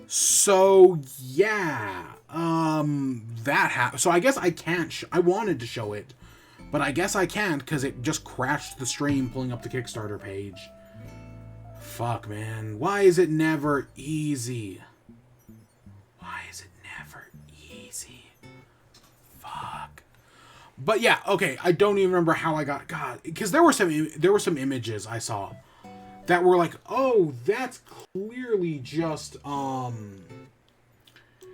So, yeah. That happened. So I guess I can't. I wanted to show it, but I guess I can't because it just crashed the stream pulling up the Kickstarter page. Fuck, man. Why is it never easy? Why is it never easy? Fuck. But yeah, okay, I don't even remember how I got... God, because there were some images I saw that were like, oh, that's clearly just,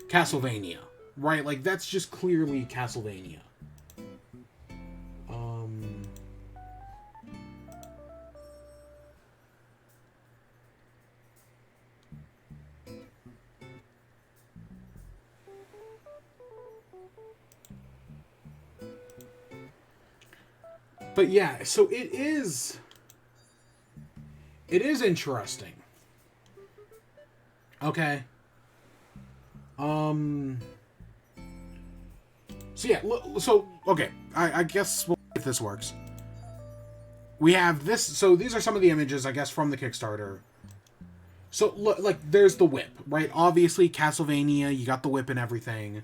Castlevania. Right? Like, that's just clearly Castlevania. But yeah, so it is interesting. Okay. So yeah, so okay, I guess if this works. We have this, so these are some of the images, I guess, from the Kickstarter. So, like, there's the whip, right? Obviously, Castlevania, you got the whip and everything.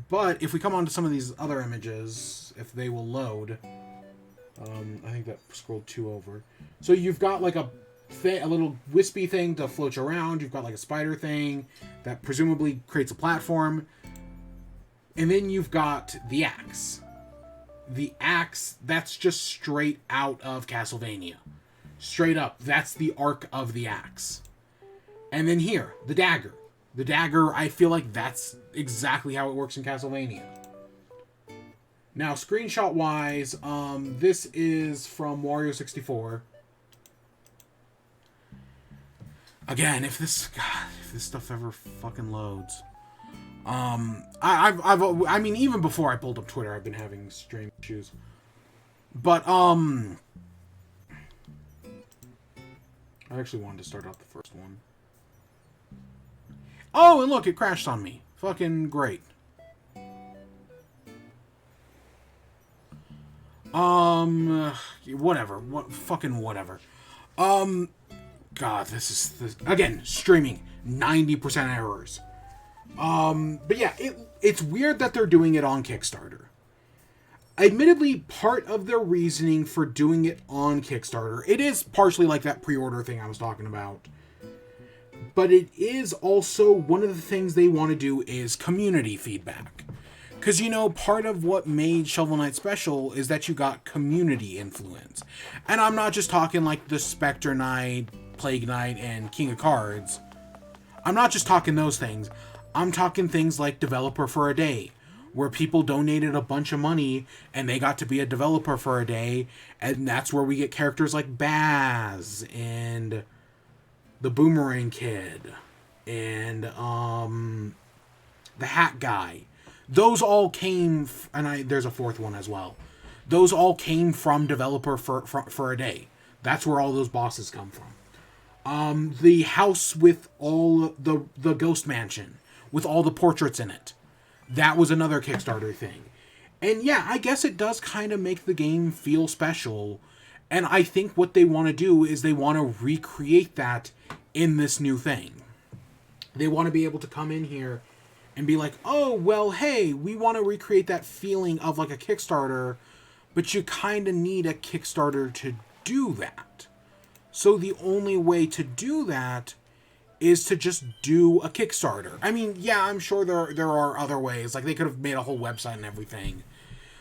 But if we come on to some of these other images, if they will load... I think that scrolled 2 over. So you've got like a little wispy thing to float you around. You've got like a spider thing that presumably creates a platform. And then you've got the axe. The axe, that's just straight out of Castlevania. Straight up, that's the arc of the axe. And then here, the dagger. The dagger, I feel like that's exactly how it works in Castlevania. Now, screenshot wise, this is from Wario64. Again, if this stuff ever fucking loads. I mean, even before I pulled up Twitter, I've been having stream issues. But, I actually wanted to start out the first one. Oh, and look, it crashed on me. Fucking great. Whatever. Fucking whatever. God, this again, streaming, 90% errors. But yeah, it's weird that they're doing it on Kickstarter. Admittedly, part of their reasoning for doing it on Kickstarter, it is partially like that pre-order thing I was talking about. But it is also one of the things they want to do is community feedback. Because, you know, part of what made Shovel Knight special is that you got community influence. And I'm not just talking like the Spectre Knight, Plague Knight, and King of Cards. I'm not just talking those things. I'm talking things like Developer for a Day, where people donated a bunch of money and they got to be a developer for a day. And that's where we get characters like Baz and the Boomerang Kid and the Hat Guy. Those all came, and there's a fourth one as well. Those all came from Developer for a Day. That's where all those bosses come from. The house with all the Ghost Mansion with all the portraits in it. That was another Kickstarter thing. And yeah, I guess it does kind of make the game feel special. And I think what they want to do is they want to recreate that in this new thing. They want to be able to come in here and be like, oh, well, hey, we want to recreate that feeling of like a Kickstarter, but you kind of need a Kickstarter to do that. So the only way to do that is to just do a Kickstarter. I mean, yeah, I'm sure there are other ways. Like, they could have made a whole website and everything.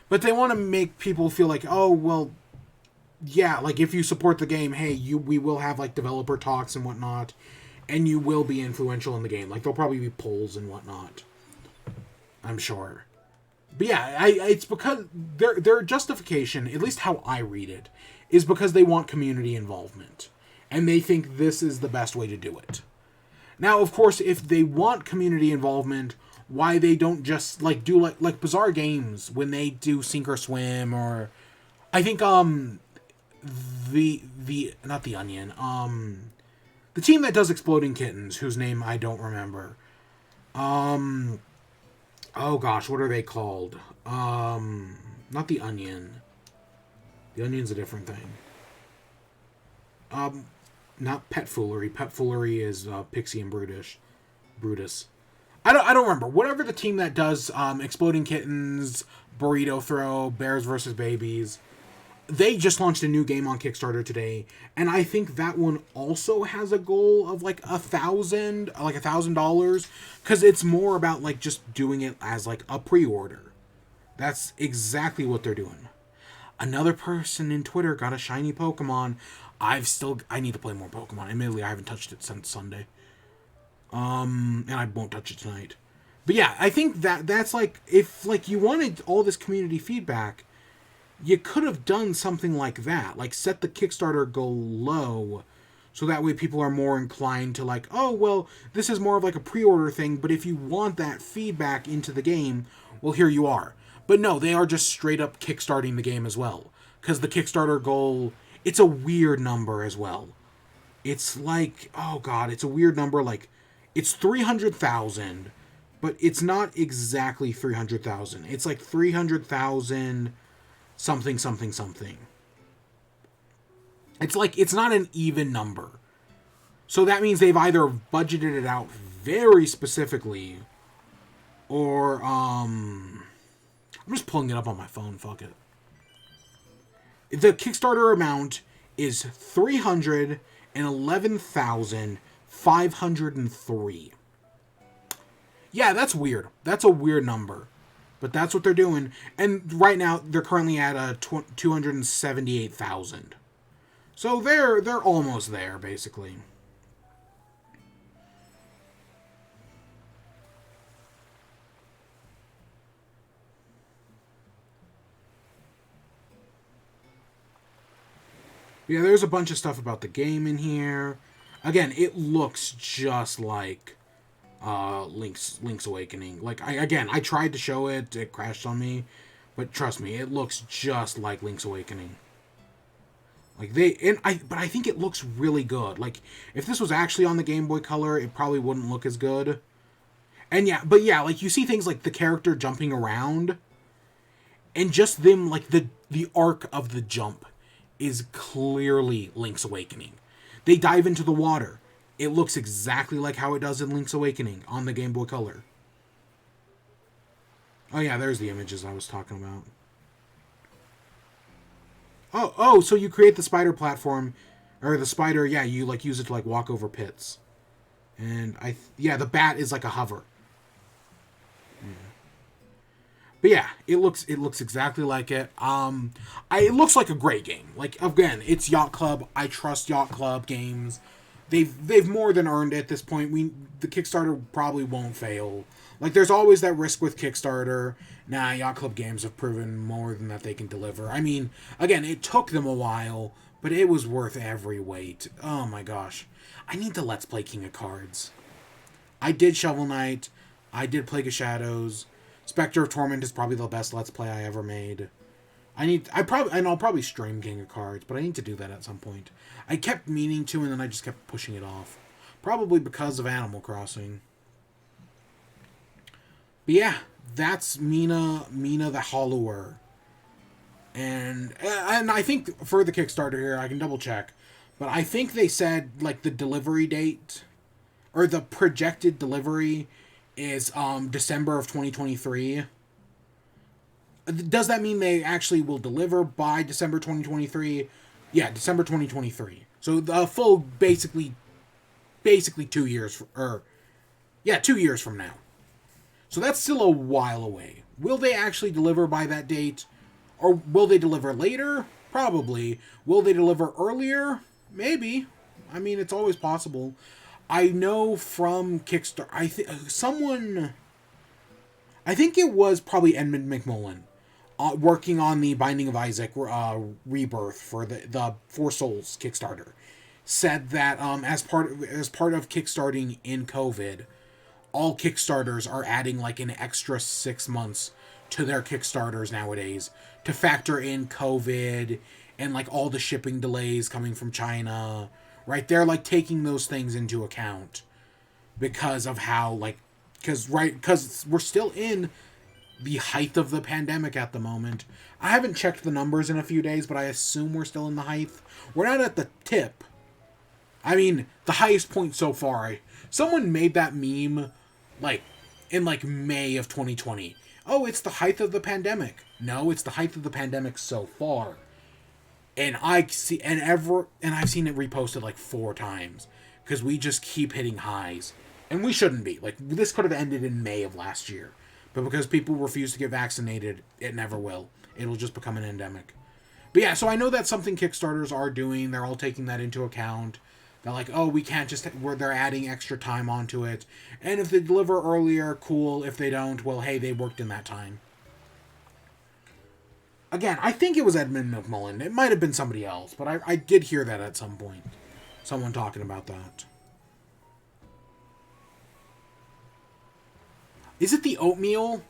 But they want to make people feel like, oh, well, yeah, like, if you support the game, hey, we will have, like, developer talks and whatnot, and you will be influential in the game. Like, there'll probably be polls and whatnot. I'm sure. But yeah, it's because their justification, at least how I read it, is because they want community involvement. And they think this is the best way to do it. Now, of course, if they want community involvement, why they don't just like do like Bizarre Games when they do Sink or Swim, or I think the not the Onion, the team that does Exploding Kittens, whose name I don't remember. Oh gosh, what are they called? Not the Onion. The Onion's a different thing. Not Pet Foolery. Pet Foolery is Pixie and Brutus. I don't remember. Whatever the team that does Exploding Kittens, Burrito Throw, Bears vs. Babies, they just launched a new game on Kickstarter today, and I think that one also has a goal of like $1,000, because it's more about like just doing it as like a pre-order. That's exactly what they're doing. Another person in Twitter got a shiny Pokemon. I need to play more Pokemon. Admittedly, I haven't touched it since Sunday. And I won't touch it tonight. But yeah, I think that's like, if like you wanted all this community feedback, you could have done something like that. Like, set the Kickstarter goal low, so that way people are more inclined to like, oh, well, this is more of like a pre-order thing, but if you want that feedback into the game, well, here you are. But no, they are just straight up kickstarting the game as well. Because the Kickstarter goal, it's a weird number as well. It's like, oh god, it's a weird number. Like, it's 300,000, but it's not exactly 300,000. It's like 300,000 something, something, something. It's like, it's not an even number. So that means they've either budgeted it out very specifically, or, I'm just pulling it up on my phone, fuck it. The Kickstarter amount is 311,503. Yeah, that's weird. That's a weird number. But that's what they're doing. And right now, they're currently at 278,000. So they're almost there, basically. Yeah, there's a bunch of stuff about the game in here. Again, it looks just like Link's Awakening. Like I tried to show it, it crashed on me, but trust me, it looks just like Link's Awakening. Like but I think it looks really good. Like if this was actually on the Game Boy Color, it probably wouldn't look as good. And yeah, like you see things like the character jumping around, and just them like the arc of the jump is clearly Link's Awakening. They dive into the water. It looks exactly like how it does in Link's Awakening on the Game Boy Color. Oh yeah, there's the images I was talking about. Oh, so you create the spider platform, or the spider, yeah, you like use it to like walk over pits. And yeah, the bat is like a hover. But yeah, it looks exactly like it. It looks like a great game. Like again, it's Yacht Club. I trust Yacht Club games. They've more than earned it at this point. The Kickstarter probably won't fail. Like there's always that risk with Kickstarter. Nah, Yacht Club games have proven more than that they can deliver. I mean, again, it took them a while, but it was worth every wait. Oh my gosh, I need to Let's Play King of Cards. I did Shovel Knight. I did Plague of Shadows. Spectre of Torment is probably the best Let's Play I ever made. I'll probably stream King of Cards, but I need to do that at some point. I kept meaning to, and then I just kept pushing it off. Probably because of Animal Crossing. But yeah, that's Mina the Hollower. And I think for the Kickstarter here, I can double check, but I think they said like the delivery date, or the projected delivery is December of 2023. Does that mean they actually will deliver by December 2023? Yeah, December 2023. So the full basically 2 years, or yeah, 2 years from now. So that's still a while away. Will they actually deliver by that date? Or will they deliver later? Probably. Will they deliver earlier? Maybe. I mean, it's always possible. I know from Kickstarter, I think it was probably Edmund McMullen, working on the Binding of Isaac Rebirth for the Four Souls Kickstarter, said that as part of kickstarting in COVID, all Kickstarters are adding like an extra 6 months to their Kickstarters nowadays to factor in COVID and like all the shipping delays coming from China. Right, they're like taking those things into account because of how because we're still in the height of the pandemic at the moment. I haven't checked the numbers in a few days, but I assume we're still in the height. We're not at the tip. I mean, the highest point so far. Someone made that meme like in like May of 2020. Oh, it's the height of the pandemic. No, it's the height of the pandemic so far. And I've seen it reposted like 4 times because we just keep hitting highs, and we shouldn't be. Like this could have ended in May of last year, but because people refuse to get vaccinated, it never will. It'll just become an endemic. But yeah, so I know that's something Kickstarters are doing. They're all taking that into account. They're like, oh, we can't just. They're adding extra time onto it, and if they deliver earlier, cool. If they don't, well, hey, they worked in that time. Again, I think it was Edmund McMullen. It might have been somebody else, but I did hear that at some point. Someone talking about that. Is it the Oatmeal?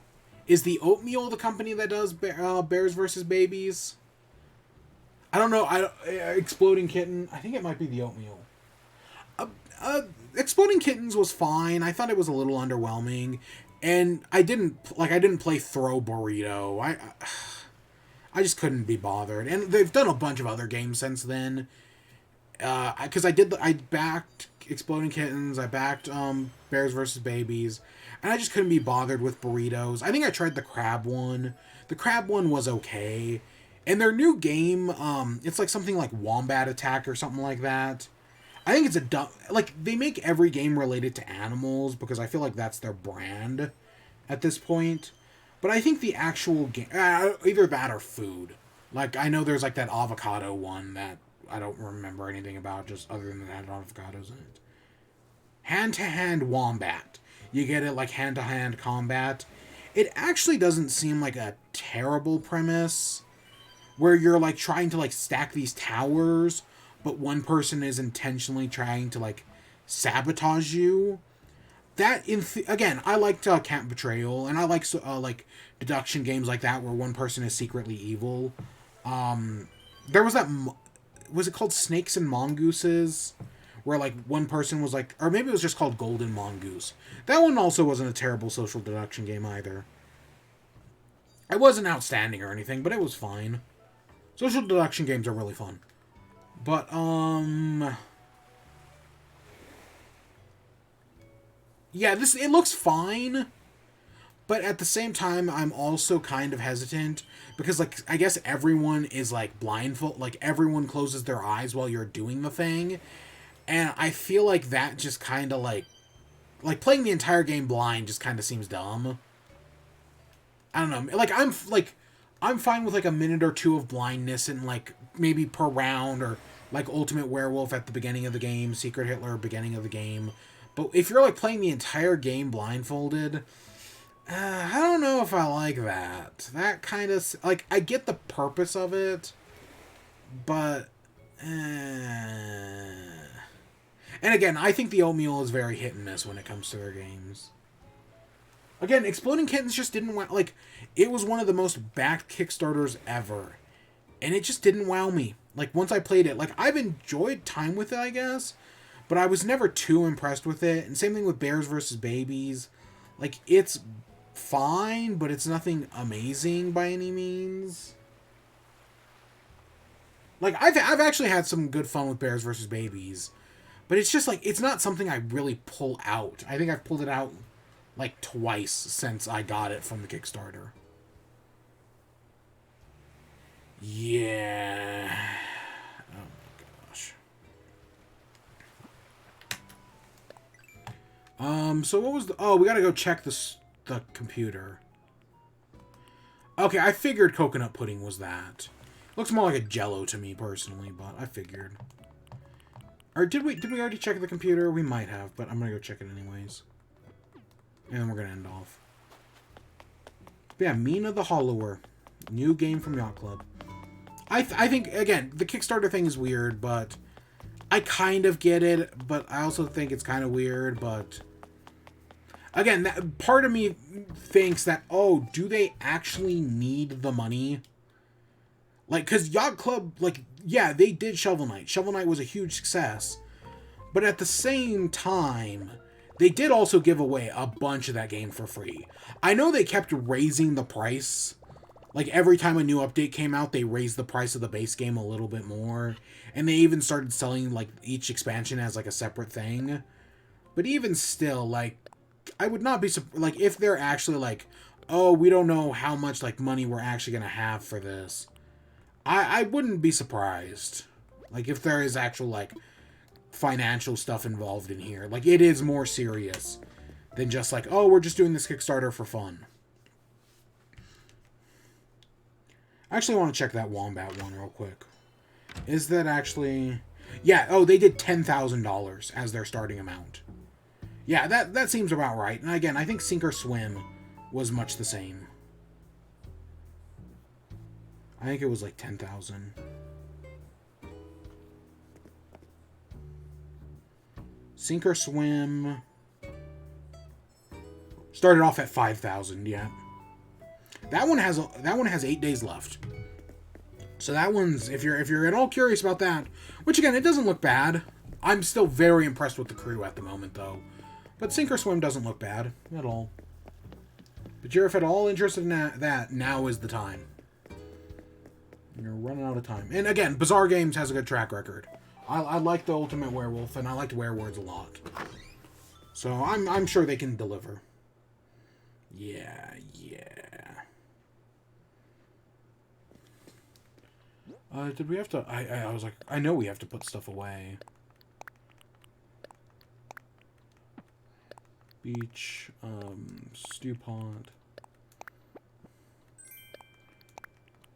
Is the Oatmeal the company that does Bears vs. Babies? I don't know. Exploding Kitten. I think it might be the Oatmeal. Exploding Kittens was fine. I thought it was a little underwhelming, and I didn't play Throw Burrito. I just couldn't be bothered. And they've done a bunch of other games since then. Because I backed Exploding Kittens, I backed Bears vs. Babies, and I just couldn't be bothered with burritos. I think I tried the crab one. The crab one was okay. And their new game, it's like something like Wombat Attack or something like that. I think it's a dumb... Like, they make every game related to animals because I feel like that's their brand at this point. But I think the actual game... either that or food. Like, I know there's like that avocado one that I don't remember anything about, just other than that avocados in it. Hand-to-hand wombat. You get it like hand-to-hand combat. It actually doesn't seem like a terrible premise where you're like trying to like stack these towers but one person is intentionally trying to like sabotage you. That again, I liked Camp Betrayal, and I like deduction games like that where one person is secretly evil. There was that, was it called Snakes and Mongooses, where like one person was like, or maybe it was just called Golden Mongoose. That one also wasn't a terrible social deduction game either. It wasn't outstanding or anything, but it was fine. Social deduction games are really fun. But yeah, it looks fine, but at the same time I'm also kind of hesitant because like I guess everyone is like blindfold, like everyone closes their eyes while you're doing the thing, and I feel like that just kind of like playing the entire game blind just kind of seems dumb. I don't know. I'm fine with like a minute or two of blindness and like maybe per round, or like Ultimate Werewolf at the beginning of the game, Secret Hitler beginning of the game. But if you're like playing the entire game blindfolded, I don't know if I like that. That kind of like I get the purpose of it, but and again, I think the Oatmeal is very hit and miss when it comes to their games. Again, Exploding Kittens just didn't like. It was one of the most backed Kickstarters ever, and it just didn't wow me. Like once I played it, like I've enjoyed time with it, I guess, but I was never too impressed with it. And same thing with Bears vs. Babies. Like it's fine, but it's nothing amazing by any means. Like I've actually had some good fun with Bears vs. Babies, but it's just like it's not something I really pull out. I think I've pulled it out like twice since I got it from the Kickstarter. Yeah. Oh my gosh. So what was the... Oh, we gotta go check the computer. Okay, I figured coconut pudding was that. Looks more like a Jello to me, personally, but I figured. Or did we already check the computer? We might have, but I'm gonna go check it anyways. And then we're gonna end off. But yeah, Mina the Hollower. New game from Yacht Club. I think, again, the Kickstarter thing is weird, but I kind of get it, but I also think it's kind of weird, but... Again, that part of me thinks that, oh, do they actually need the money? Like, because Yacht Club, like, yeah, they did Shovel Knight. Shovel Knight was a huge success. But at the same time, they did also give away a bunch of that game for free. I know they kept raising the price. Like, every time a new update came out, they raised the price of the base game a little bit more. And they even started selling, like, each expansion as, like, a separate thing. But even still, like, I would not be... Like, if they're actually, like, oh, we don't know how much, like, money we're actually going to have for this. I wouldn't be surprised. Like, if there is actual, like, financial stuff involved in here. Like, it is more serious than just, like, oh, we're just doing this Kickstarter for fun. I actually want to check that Wombat one real quick. Is that actually... Yeah, oh, they did $10,000 as their starting amount. Yeah, that seems about right. And again, I think Sink or Swim was much the same. I think it was like 10,000. Sink or Swim started off at 5,000, yeah. That one has 8 days left. So that one's, if you're at all curious about that, which again, it doesn't look bad. I'm still very impressed with the crew at the moment though. But Sink or Swim doesn't look bad at all. But you're if at all interested in that, now is the time. You're running out of time. And again, Bizarre Games has a good track record. I like the Ultimate Werewolf, and I liked Werewords a lot. So I'm sure they can deliver. Yeah. Did we have to... I was like, I know we have to put stuff away. Beach, stew pot.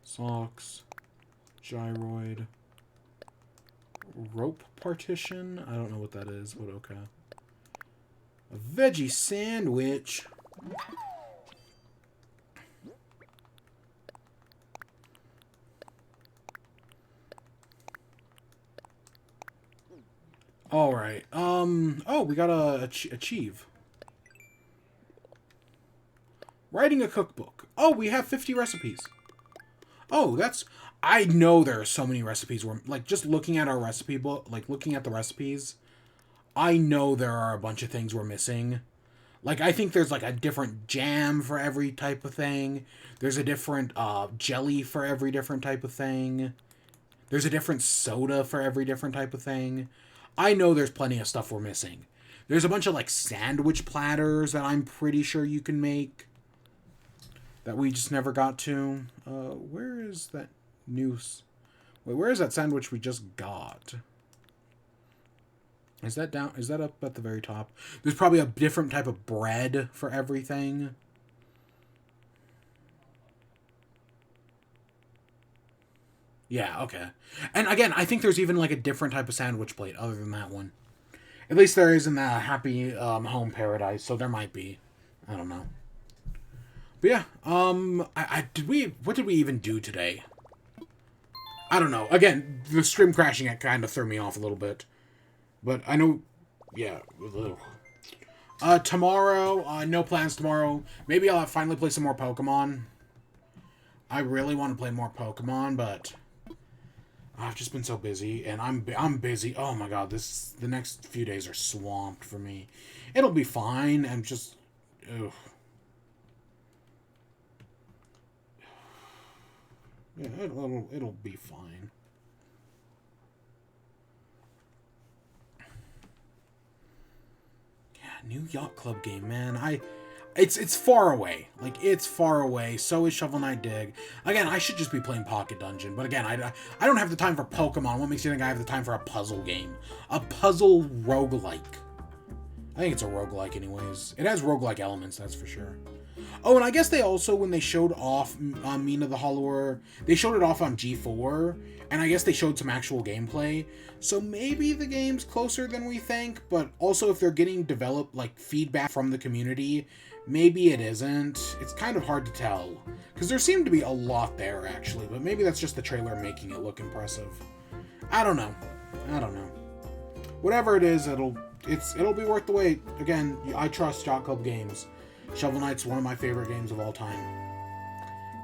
Socks. Gyroid. Rope partition? I don't know what that is, but okay. A veggie sandwich. All right. Oh, we got to achieve. Writing a cookbook. Oh, we have 50 recipes. Oh, that's... I know there are so many recipes where, like, just looking at our recipe book, like, looking at the recipes, I know there are a bunch of things we're missing. Like, I think there's, like, a different jam for every type of thing. There's a different, jelly for every different type of thing. There's a different soda for every different type of thing. I know there's plenty of stuff we're missing. There's a bunch of, like, sandwich platters that I'm pretty sure you can make that we just never got to. Where is that noose? Wait, where is that sandwich we just got? Is that down? Is that up at the very top? There's probably a different type of bread for everything. Yeah, okay. And again, I think there's even like a different type of sandwich plate other than that one. At least there is in the Happy Home Paradise, so there might be. I don't know. But yeah, what did we even do today? I don't know. Again, the stream crashing it kind of threw me off a little bit. But I know, yeah. Tomorrow, no plans tomorrow. Maybe I'll finally play some more Pokemon. I really want to play more Pokemon, but I've just been so busy, and I'm busy. Oh my god, the next few days are swamped for me. It'll be fine. I'm just, ugh. Yeah, it'll be fine. Yeah, new Yacht Club game, man. It's far away. Like, it's far away. So is Shovel Knight Dig. Again, I should just be playing Pocket Dungeon. But again, I don't have the time for Pokemon. What makes you think I have the time for a puzzle game? A puzzle roguelike. I think it's a roguelike anyways. It has roguelike elements, that's for sure. Oh, and I guess they also, when they showed off Mina the Hollower, they showed it off on G4, and I guess they showed some actual gameplay. So maybe the game's closer than we think, but also if they're getting developed, like, feedback from the community, maybe it isn't. It's kind of hard to tell, because there seemed to be a lot there, actually, but maybe that's just the trailer making it look impressive. I don't know. Whatever it is, it'll be worth the wait. Again, I trust Yacht Club Games. Shovel Knight's one of my favorite games of all time.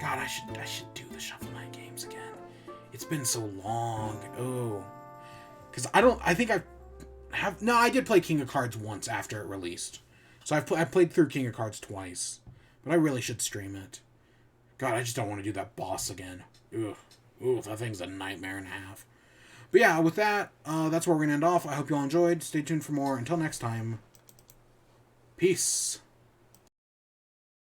God, I should do the Shovel Knight games again. It's been so long. Oh. Because I did play King of Cards once after it released. So I played through King of Cards twice. But I really should stream it. God, I just don't want to do that boss again. Ugh. Ooh, that thing's a nightmare and a half. But yeah, with that, that's where we're going to end off. I hope you all enjoyed. Stay tuned for more. Until next time, peace.